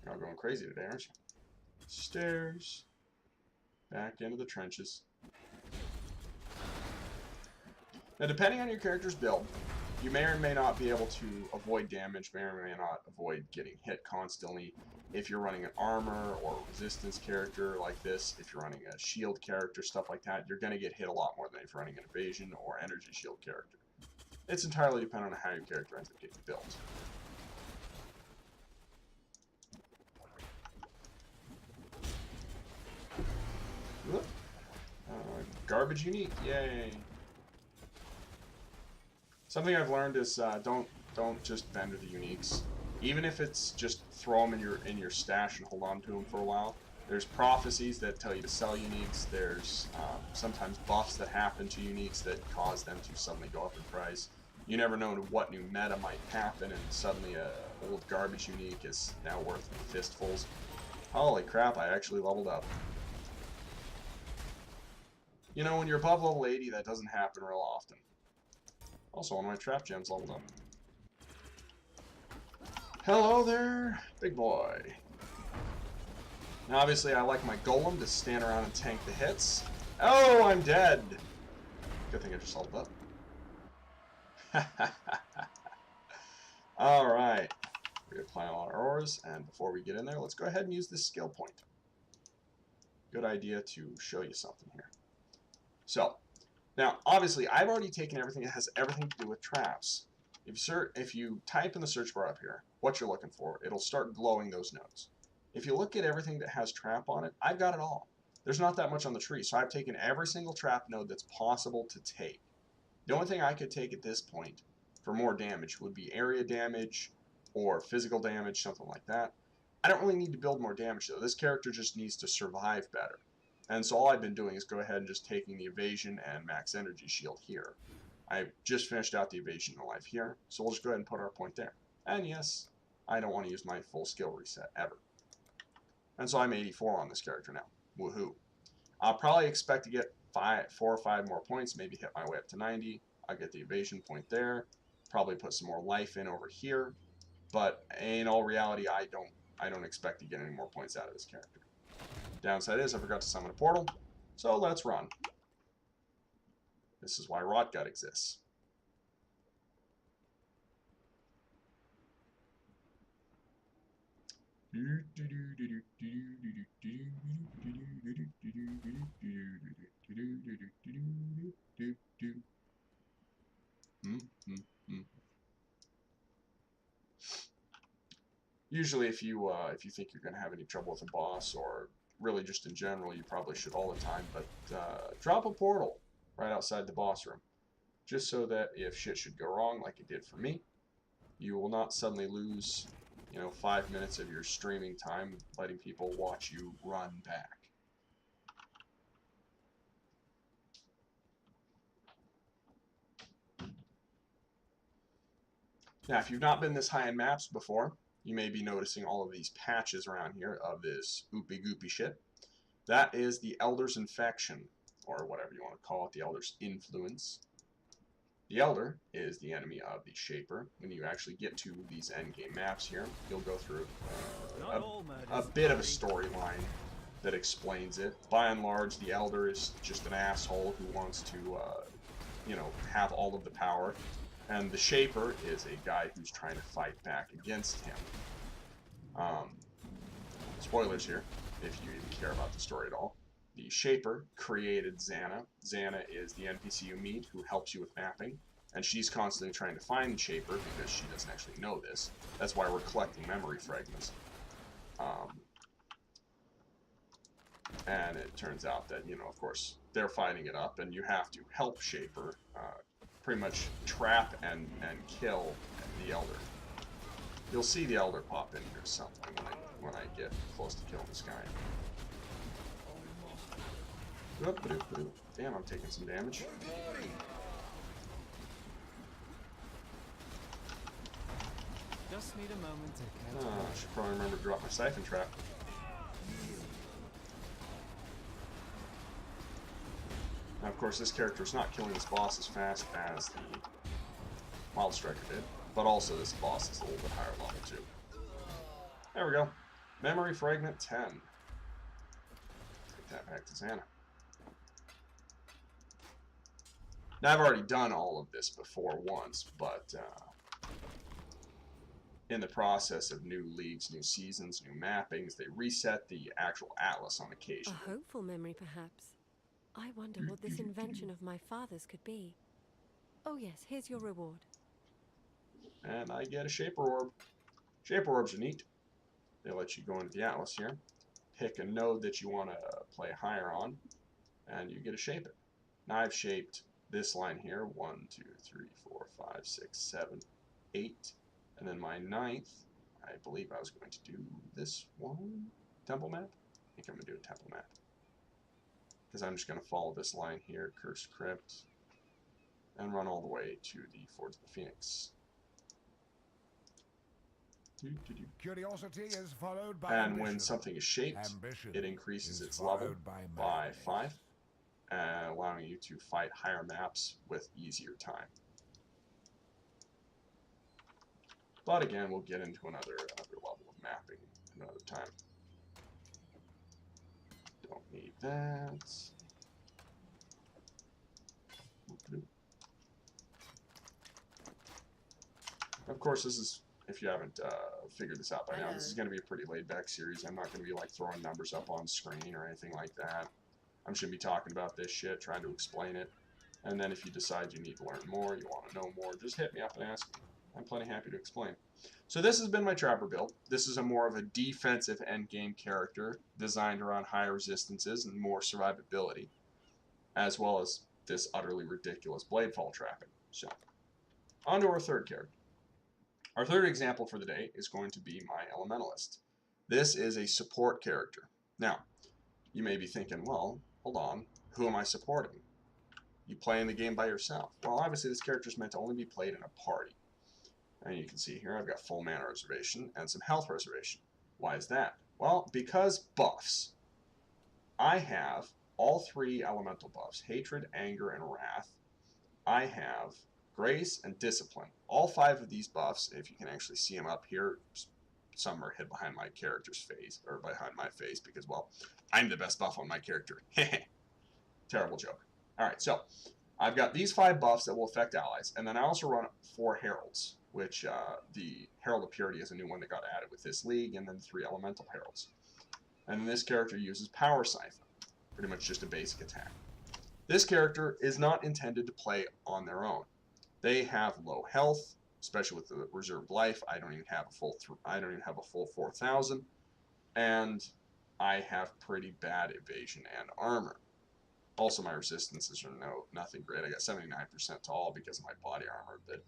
You're all going crazy today, aren't you? Stairs. Back into the trenches. Now, depending on your character's build, you may or may not be able to avoid damage, may or may not avoid getting hit constantly. If you're running an armor or resistance character like this, if you're running a shield character, stuff like that, you're going to get hit a lot more than if you're running an evasion or energy shield character. It's entirely dependent on how your character ends up getting built. Garbage unique, yay! Something I've learned is don't just vendor the uniques. Even if it's just throw them in your stash and hold on to them for a while. There's prophecies that tell you to sell uniques. There's sometimes buffs that happen to uniques that cause them to suddenly go up in price. You never know what new meta might happen, and suddenly a old garbage unique is now worth fistfuls. Holy crap! I actually leveled up. You know, when you're above level 80, that doesn't happen real often. Also, one of my trap gems leveled up. Hello there, big boy. Now, obviously, I like my golem to stand around and tank the hits. Oh, I'm dead. Good thing I just leveled up. Alright. We're applying all our ores, and before we get in there, let's go ahead and use this skill point. Good idea to show you something here. So, now, obviously, I've already taken everything that has everything to do with traps. If you type in the search bar up here what you're looking for, it'll start glowing those nodes. If you look at everything that has trap on it, I've got it all. There's not that much on the tree, so I've taken every single trap node that's possible to take. The only thing I could take at this point for more damage would be area damage or physical damage, something like that. I don't really need to build more damage though. This character just needs to survive better. And so all I've been doing is go ahead and just taking the evasion and max energy shield here. I just finished out the evasion and life here, so we'll just go ahead and put our point there. And yes, I don't want to use my full skill reset ever. And so I'm 84 on this character now. Woohoo. I'll probably expect to get 4 or 5 more points, maybe hit my way up to 90. I'll get the evasion point there. Probably put some more life in over here. But in all reality, I don't expect to get any more points out of this character. Downside is I forgot to summon a portal, so let's run. This is why Rotgut exists. Usually, if you think you're going to have any trouble with a boss, or really just in general, you probably should all the time. But drop a portal right outside the boss room, just so that if shit should go wrong, like it did for me, you will not suddenly lose, 5 minutes of your streaming time letting people watch you run back. Now, if you've not been this high in maps before, you may be noticing all of these patches around here of this oopy goopy shit. That is the Elder's Infection, or whatever you want to call it, the Elder's Influence. The Elder is the enemy of the Shaper. When you actually get to these endgame maps here, you'll go through a bit of a storyline that explains it. By and large, the Elder is just an asshole who wants to, have all of the power. And the Shaper is a guy who's trying to fight back against him. Spoilers here, if you even care about the story at all. The Shaper created Xana. Xana is the NPC you meet who helps you with mapping, and she's constantly trying to find the Shaper because she doesn't actually know this. That's why we're collecting memory fragments. And it turns out that, of course, they're fighting it up, and you have to help Shaper pretty much trap and kill the Elder. You'll see the Elder pop in here something when I get close to killing this guy. Damn, I'm taking some damage. Just need a moment to I should probably remember to drop my siphon trap. Now, of course, this character is not killing this boss as fast as the Wild Striker did, but also this boss is a little bit higher level too. There we go. Memory Fragment 10. Take that back to Xana. Now, I've already done all of this before once, but in the process of new leagues, new seasons, new mappings, they reset the actual atlas on occasion. A hopeful memory, perhaps. I wonder what this invention of my father's could be. Oh yes, here's your reward. And I get a Shaper Orb. Shaper Orbs are neat. They let you go into the atlas here, pick a node that you want to play higher on, and you get to shape it. Now I've shaped this line here, 1, 2, 3, 4, 5, 6, 7, 8, and then my 9th, I believe I was going to do this one, temple map? I think I'm going to do a temple map. Because I'm just going to follow this line here, Cursed Crypt, and run all the way to the Forge of the Phoenix. Curiosity is followed by And ambition. when something is shaped, Ambition it increases is its level followed by by madness. 5. allowing you to fight higher maps with easier time. But again, we'll get into another level of mapping another time. Don't need that. Of course, this is, if you haven't figured this out by now, this is going to be a pretty laid-back series. I'm not going to be like throwing numbers up on screen or anything like that. I'm just going to be talking about this shit, trying to explain it. And then if you decide you need to learn more, you want to know more, just hit me up and ask me. I'm plenty happy to explain. So this has been my Trapper build. This is a more of a defensive endgame character designed around higher resistances and more survivability, as well as this utterly ridiculous Bladefall trapping. So, on to our third character. Our third example for the day is going to be my Elementalist. This is a support character. Now, you may be thinking, well, hold on, who am I supporting? You playing the game by yourself. Well, obviously this character is meant to only be played in a party. And you can see here I've got full mana reservation and some health reservation. Why is that? Well, because buffs. I have all 3 elemental buffs, Hatred, Anger, and Wrath. I have Grace and Discipline. All 5 of these buffs, if you can actually see them up here, some are hid behind my character's face, or behind my face, because, well, I'm the best buff on my character. Terrible joke. Alright, so I've got these 5 buffs that will affect allies, and then I also run 4 Heralds, which the Herald of Purity is a new one that got added with this league, and then 3 Elemental Heralds. And this character uses Power Siphon, pretty much just a basic attack. This character is not intended to play on their own. They have low health, especially with the reserved life. I don't even have a full 4,000, and I have pretty bad evasion and armor. Also, my resistances are nothing great. I got 79% to all because of my body armor. But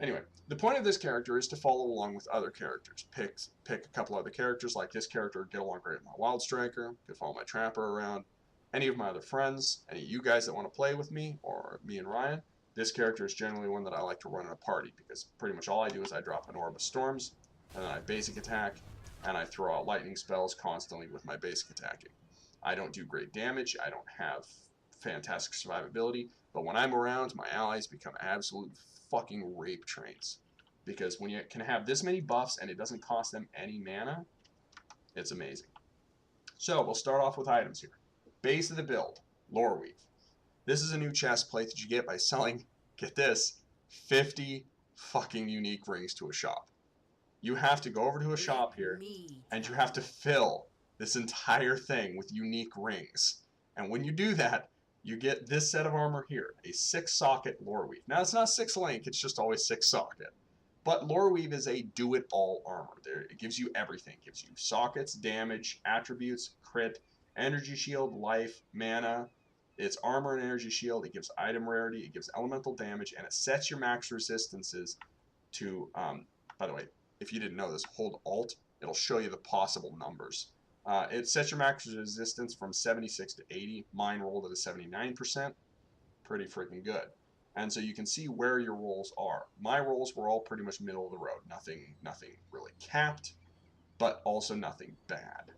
anyway, the point of this character is to follow along with other characters. Pick a couple other characters like this character, get along great with my Wild Striker, could follow my Trapper around. Any of my other friends, any of you guys that want to play with me, or me and Ryan, this character is generally one that I like to run in a party because pretty much all I do is I drop an Orb of Storms, and then I basic attack, and I throw out lightning spells constantly with my basic attacking. I don't do great damage, I don't have fantastic survivability, but when I'm around, my allies become absolute fucking rape trains. Because when you can have this many buffs and it doesn't cost them any mana, it's amazing. So we'll start off with items here. Base of the build, Lore Weave. This is a new chest plate that you get by selling, get this, 50 fucking unique rings to a shop. You have to go over to a shop here, and you have to fill this entire thing with unique rings. And when you do that, you get this set of armor here, a 6-socket Lore Weave. Now, it's not 6-link, it's just always 6-socket. But Lore Weave is a do-it-all armor. It gives you everything. It gives you sockets, damage, attributes, crit, energy shield, life, mana. It's armor and energy shield. It gives item rarity. It gives elemental damage. And it sets your max resistances to, by the way, if you didn't know this, hold Alt. It'll show you the possible numbers. It sets your max resistance from 76 to 80. Mine rolled at a 79%. Pretty freaking good. And so you can see where your rolls are. My rolls were all pretty much middle of the road. Nothing really capped, but also nothing bad.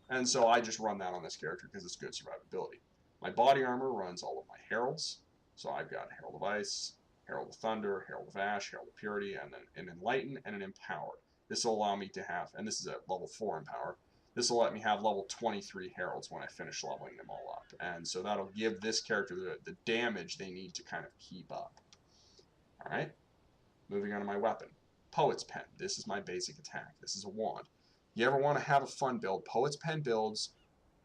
And so I just run that on this character because it's good survivability. My body armor runs all of my heralds. So I've got Herald of Ice, Herald of Thunder, Herald of Ash, Herald of Purity, and then an Enlighten and an Empowered. This will allow me to have, and this is at level 4 Empower, this will let me have level 23 Heralds when I finish leveling them all up. And so that'll give this character the damage they need to kind of keep up. Alright, moving on to my weapon. Poet's Pen. This is my basic attack. This is a wand. You ever want to have a fun build? Poet's Pen builds,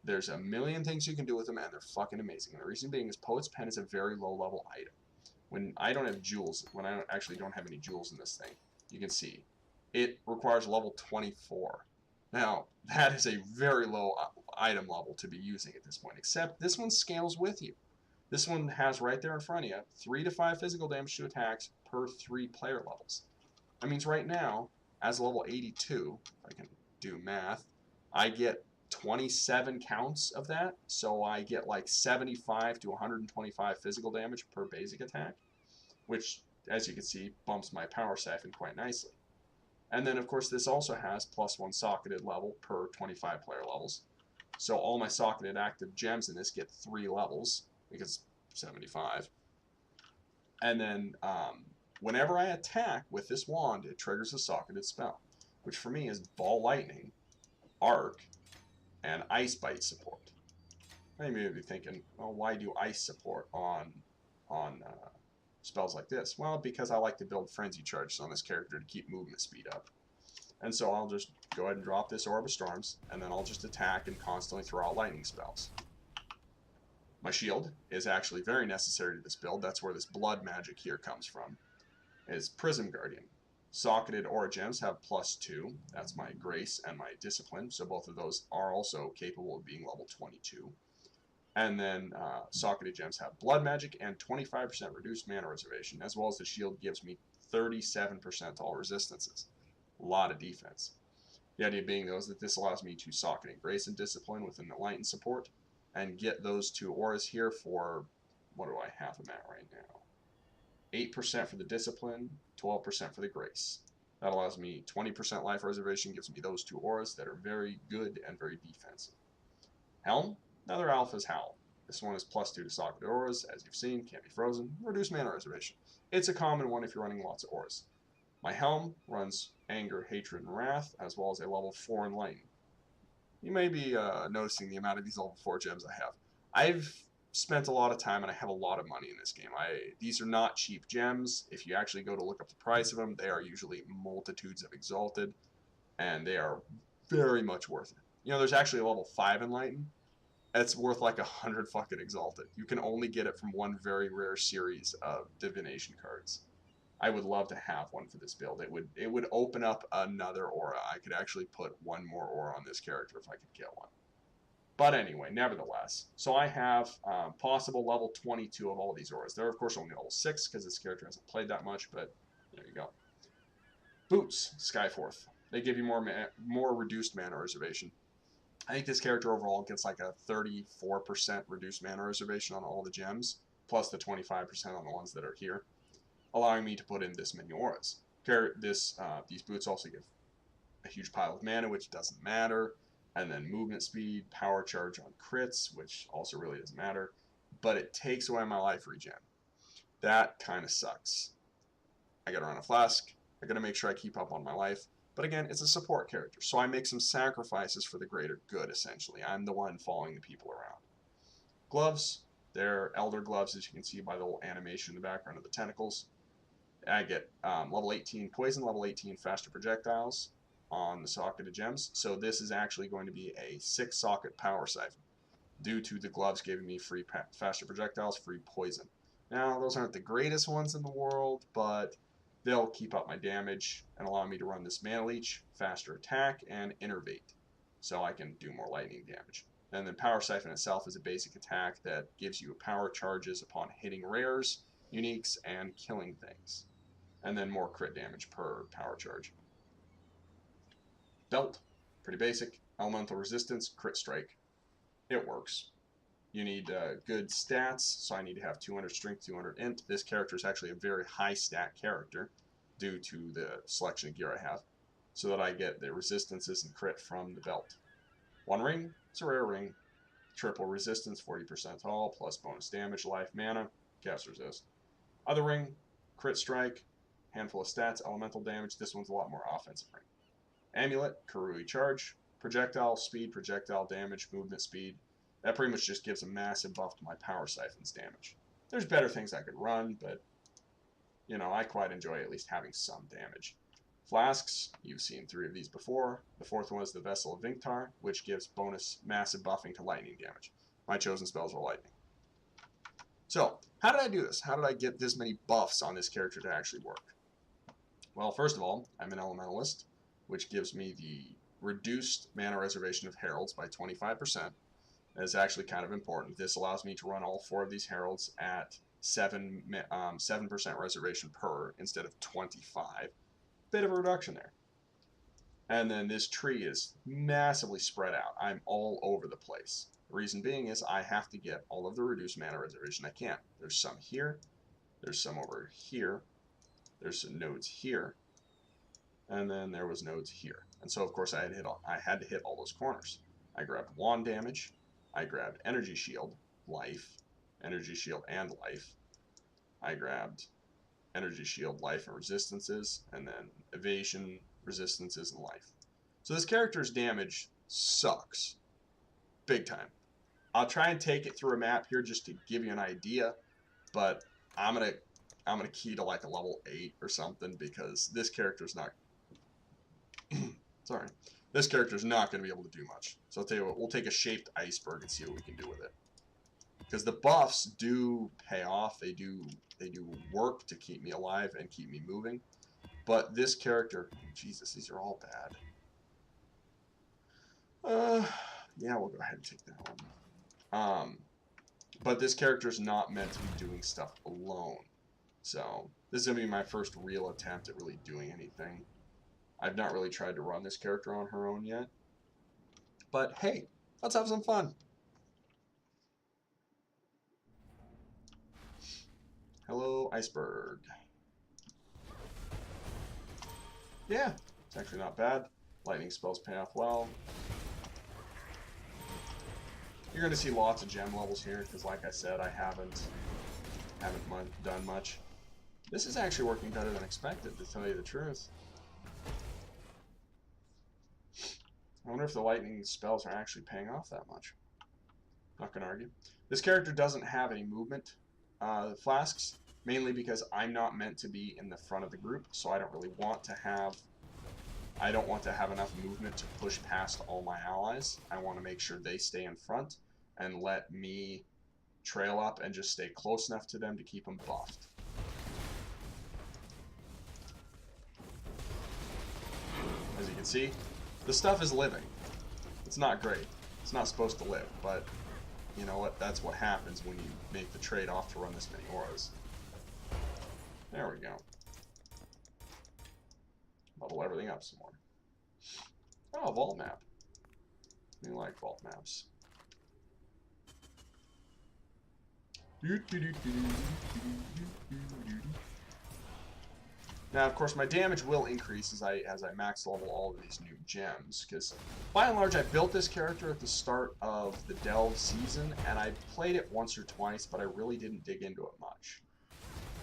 there's a million things you can do with them, and they're fucking amazing. And the reason being is Poet's Pen is a very low-level item. When I don't have jewels, when I actually don't have any jewels in this thing, you can see, it requires level 24. Now, that is a very low item level to be using at this point, except this one scales with you. This one has right there in front of you 3 to 5 physical damage to attacks per 3 player levels. That means right now, as level 82, if I can do math, I get 27 counts of that, so I get like 75 to 125 physical damage per basic attack, which, as you can see, bumps my power siphon quite nicely. And then, of course, this also has +1 socketed level per 25 player levels. So all my socketed active gems in this get 3 levels, because 75. And then whenever I attack with this wand, it triggers a socketed spell, which for me is Ball Lightning, Arc, and Ice Bite support. Now you may be thinking, well, why do Ice support on spells like this? Well, because I like to build Frenzy Charges on this character to keep movement speed up. And so I'll just go ahead and drop this Orb of Storms, and then I'll just attack and constantly throw out lightning spells. My shield is actually very necessary to this build. That's where this blood magic here comes from. Is Prism Guardian. Socketed Aura Gems have +2. That's my Grace and my Discipline. So both of those are also capable of being level 22. And then Socketed Gems have Blood Magic and 25% reduced mana reservation, as well as the shield gives me 37% to all resistances. A lot of defense. The idea being, though, is that this allows me to socket Grace and Discipline within the Light and support, and get those 2 auras here for, what do I have them at right now? 8% for the Discipline, 12% for the Grace. That allows me 20% life reservation, gives me those 2 auras that are very good and very defensive. Helm, another Alpha's Howl. This one is +2 to socketed auras, as you've seen, can't be frozen, reduced mana reservation. It's a common one if you're running lots of auras. My Helm runs Anger, Hatred, and Wrath, as well as a level 4 in Lightning. You may be noticing the amount of these level 4 gems I have. I've spent a lot of time and I have a lot of money in this game. These are not cheap gems. If you actually go to look up the price of them, they are usually multitudes of Exalted, and they are very much worth it. You know, there's actually a level 5 in Lightning. It's worth like 100 fucking Exalted. You can only get it from one very rare series of divination cards. I would love to have one for this build. It would open up another aura. I could actually put one more aura on this character if I could get one. But anyway, nevertheless, so I have possible level 22 of all of these auras. They're of course only level 6 because this character hasn't played that much, but there you go. Boots, Skyforth. They give you more reduced mana reservation. I think this character overall gets like a 34% reduced mana reservation on all the gems, plus the 25% on the ones that are here, allowing me to put in this many auras. These boots also give a huge pile of mana, which doesn't matter, and then movement speed, power charge on crits, which also really doesn't matter, but it takes away my life regen. That kind of sucks. I gotta run a flask, I gotta make sure I keep up on my life, but again, it's a support character, so I make some sacrifices for the greater good, essentially. I'm the one following the people around. Gloves, they're Elder Gloves, as you can see by the little animation in the background of the tentacles. I get level 18 poison, level 18 faster projectiles on the socketed gems. So this is actually going to be a 6 socket power siphon due to the gloves giving me free faster projectiles, free poison. Now, those aren't the greatest ones in the world, but they'll keep up my damage and allow me to run this Mana Leech, faster attack, and Innervate, so I can do more lightning damage. And then Power Siphon itself is a basic attack that gives you power charges upon hitting rares, uniques, and killing things. And then more crit damage per power charge. Belt, pretty basic. Elemental resistance, crit strike. It works. You need good stats, so I need to have 200 strength, 200 int. This character is actually a very high stat character due to the selection of gear I have, so that I get the resistances and crit from the belt. One ring, it's a rare ring. Triple resistance, 40% all, plus bonus damage, life, mana, cast resist. Other ring, crit strike, handful of stats, elemental damage. This one's a lot more offensive ring. Amulet, Karui charge, projectile speed, projectile damage, movement speed. That pretty much just gives a massive buff to my power siphon's damage. There's better things I could run, but you know, I quite enjoy at least having some damage. Flasks, you've seen 3 of these before. The 4th one is the Vessel of Vinctar, which gives bonus massive buffing to lightning damage. My chosen spells are lightning. So, how did I do this? How did I get this many buffs on this character to actually work? Well, first of all, I'm an Elementalist, which gives me the reduced mana reservation of Heralds by 25%. That is actually kind of important. This allows me to run all 4 of these Heralds at 7% reservation per instead of 25. Bit of a reduction there. And then this tree is massively spread out. I'm all over the place. The reason being is I have to get all of the reduced mana reservation I can. There's some here. There's some over here. There's some nodes here. And then there was nodes here. And so, of course, I had to hit all those corners. I grabbed wand damage. I grabbed energy shield, life, energy shield and life. I grabbed energy shield, life, and resistances, and then evasion, resistances, and life. So this character's damage sucks. Big time. I'll try and take it through a map here just to give you an idea, but I'm gonna key to like a level 8 or something because this character's not sorry. This character's not gonna be able to do much. So I'll tell you what, we'll take a shaped iceberg and see what we can do with it. Because the buffs do pay off, they do work to keep me alive and keep me moving. But this character, Jesus, these are all bad. Yeah, we'll go ahead and take that one. But this character is not meant to be doing stuff alone. So this is going to be my first real attempt at really doing anything. I've not really tried to run this character on her own yet. But hey, let's have some fun. Hello, iceberg. Yeah, it's actually not bad. Lightning spells pay off well. You're going to see lots of gem levels here, because like I said, I haven't done much. This is actually working better than expected, to tell you the truth. I wonder if the lightning spells are actually paying off that much. Not going to argue. This character doesn't have any movement flasks, mainly because I'm not meant to be in the front of the group, so I don't really want to have... I don't want to have enough movement to push past all my allies. I want to make sure they stay in front and let me trail up and just stay close enough to them to keep them buffed. As you can see, the stuff is living. It's not great. It's not supposed to live, but you know what? That's what happens when you make the trade-off to run this many auras. There we go. Level everything up some more. Oh, vault map. We like vault maps. Now, of course, my damage will increase as I max level all of these new gems, because by and large, I built this character at the start of the Delve season, and I played it once or twice, but I really didn't dig into it much.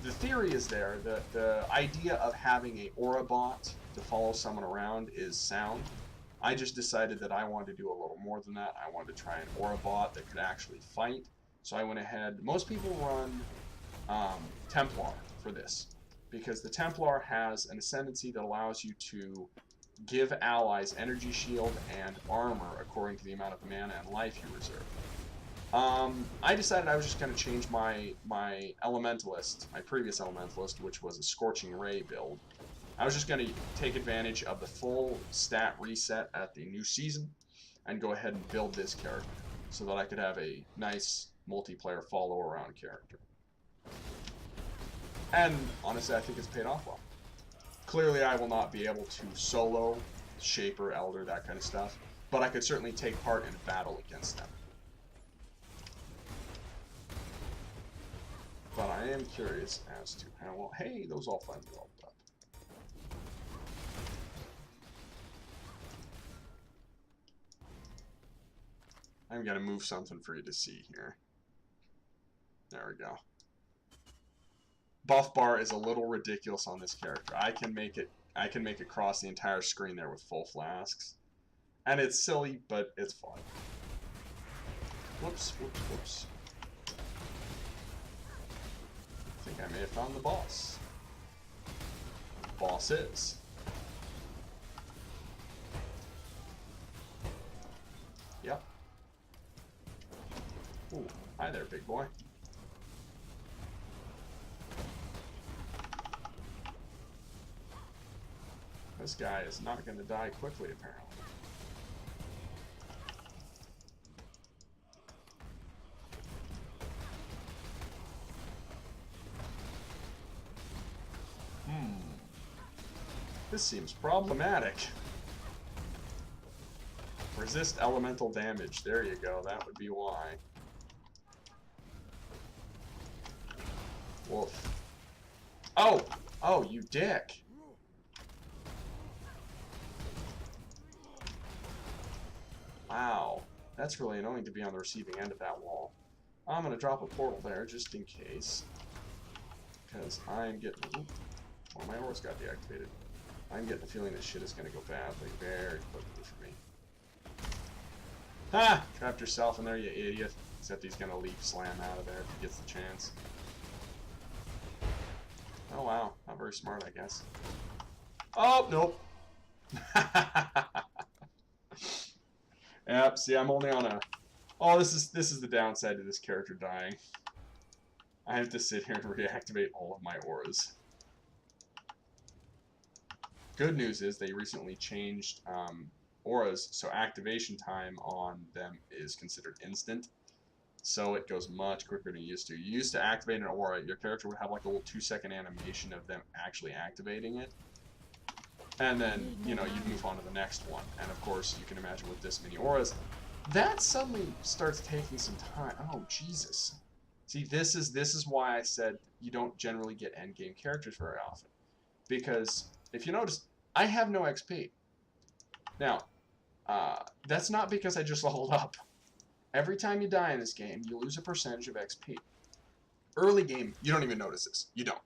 The theory is there, the idea of having a aura bot to follow someone around is sound. I just decided that I wanted to do a little more than that. I wanted to try an aura bot that could actually fight. So I went ahead. Most people run Templar for this, because the Templar has an ascendancy that allows you to give allies energy shield and armor according to the amount of mana and life you reserve. I decided I was just going to change my Elementalist, my previous Elementalist, which was a Scorching Ray build. I was just going to take advantage of the full stat reset at the new season and go ahead and build this character so that I could have a nice multiplayer follow-around character. And honestly, I think it's paid off well. Clearly, I will not be able to solo Shaper, Elder, that kind of stuff, but I could certainly take part in a battle against them. But I am curious as to how well... Hey, those all finally leveled up. I'm going to move something for you to see here. There we go. Buff bar is a little ridiculous on this character. I can make it cross the entire screen there with full flasks. And it's silly, but it's fun. Whoops, whoops, whoops. I think I may have found the boss. Boss is. Yep. Ooh, hi there, big boy. This guy is not going to die quickly, apparently. This seems problematic. Resist elemental damage. There you go. That would be why. Wolf. Oh! Oh, you dick! Wow, that's really annoying to be on the receiving end of that wall. I'm going to drop a portal there just in case. Because I'm getting... Ooh, well, my auras got deactivated. I'm getting the feeling that shit is going to go badly very quickly for me. Ha! Trapped yourself in there, you idiot. Except he's going to leap slam out of there if he gets the chance. Oh wow, not very smart, I guess. Oh, nope. Yep, see, I'm only on a... Oh, this is the downside to this character dying. I have to sit here and reactivate all of my auras. Good news is they recently changed auras, so activation time on them is considered instant. So it goes much quicker than you used to. You used to activate an aura, your character would have like a little 2-second animation of them actually activating it. And then, you know, you'd move on to the next one. And of course, you can imagine with this many auras, that suddenly starts taking some time. Oh, Jesus. See, this is why I said you don't generally get endgame characters very often. Because, if you notice, I have no XP. Now, that's not because I just leveled up. Every time you die in this game, you lose a percentage of XP. Early game, you don't even notice this. You don't.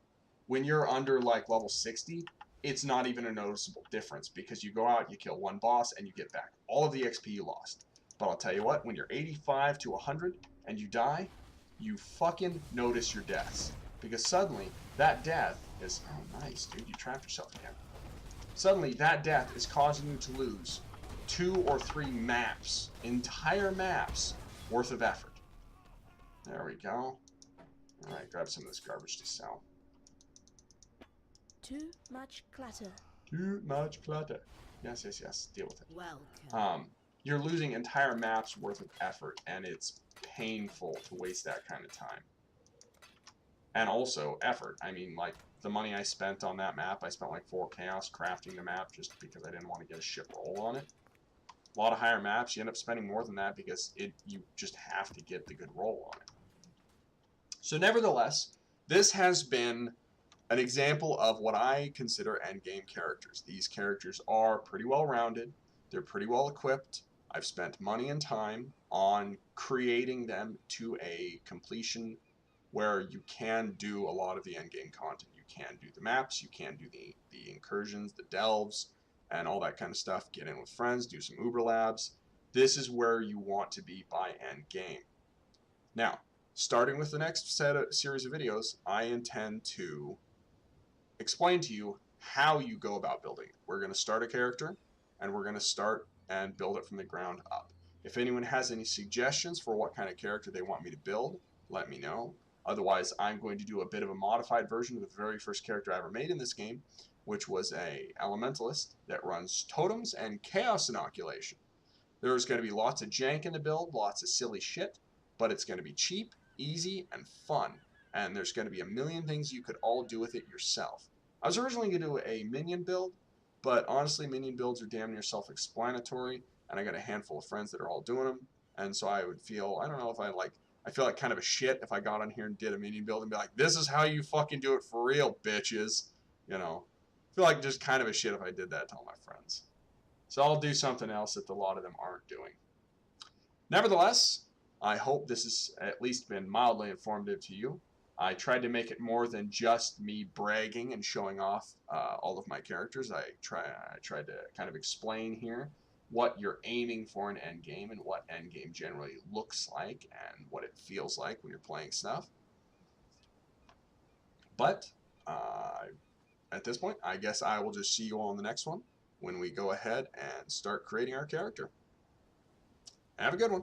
When you're under, like, level 60, it's not even a noticeable difference because you go out, you kill one boss, and you get back all of the XP you lost. But I'll tell you what, when you're 85 to 100 and you die, you fucking notice your deaths. Because suddenly, that death is... Oh, nice, dude. You trapped yourself again. Suddenly, that death is causing you to lose 2 or 3 maps, entire maps, worth of effort. There we go. Alright, grab some of this garbage to sell. Too much clutter. Too much clutter. Yes, yes, yes. Deal with it. Welcome. You're losing entire maps worth of effort, and it's painful to waste that kind of time. And also, effort. I mean, like, the money I spent on that map, I spent like 4 chaos crafting the map just because I didn't want to get a shit roll on it. A lot of higher maps, you end up spending more than that because you just have to get the good roll on it. So nevertheless, this has been an example of what I consider endgame characters. These characters are pretty well rounded. They're pretty well equipped. I've spent money and time on creating them to a completion where you can do a lot of the endgame content. You can do the maps, you can do the incursions, the delves, and all that kind of stuff. Get in with friends, do some Uber labs. This is where you want to be by endgame. Now, starting with the next series of videos, I intend to explain to you how you go about building it. We're going to start a character, and we're going to start and build it from the ground up. If anyone has any suggestions for what kind of character they want me to build, let me know. Otherwise, I'm going to do a bit of a modified version of the very first character I ever made in this game, which was a elementalist that runs totems and chaos inoculation. There's going to be lots of jank in the build, lots of silly shit, but it's going to be cheap, easy, and fun. And there's going to be a million things you could all do with it yourself. I was originally going to do a minion build, but honestly, minion builds are damn near self-explanatory, and I got a handful of friends that are all doing them, and so I would feel, I don't know if I feel like kind of a shit if I got on here and did a minion build and be like, this is how you fucking do it for real, bitches. You know, I feel like just kind of a shit if I did that to all my friends. So I'll do something else that a lot of them aren't doing. Nevertheless, I hope this has at least been mildly informative to you. I tried to make it more than just me bragging and showing off all of my characters. I tried to kind of explain here what you're aiming for in endgame and what endgame generally looks like and what it feels like when you're playing stuff. But at this point, I guess I will just see you all in the next one when we go ahead and start creating our character. Have a good one.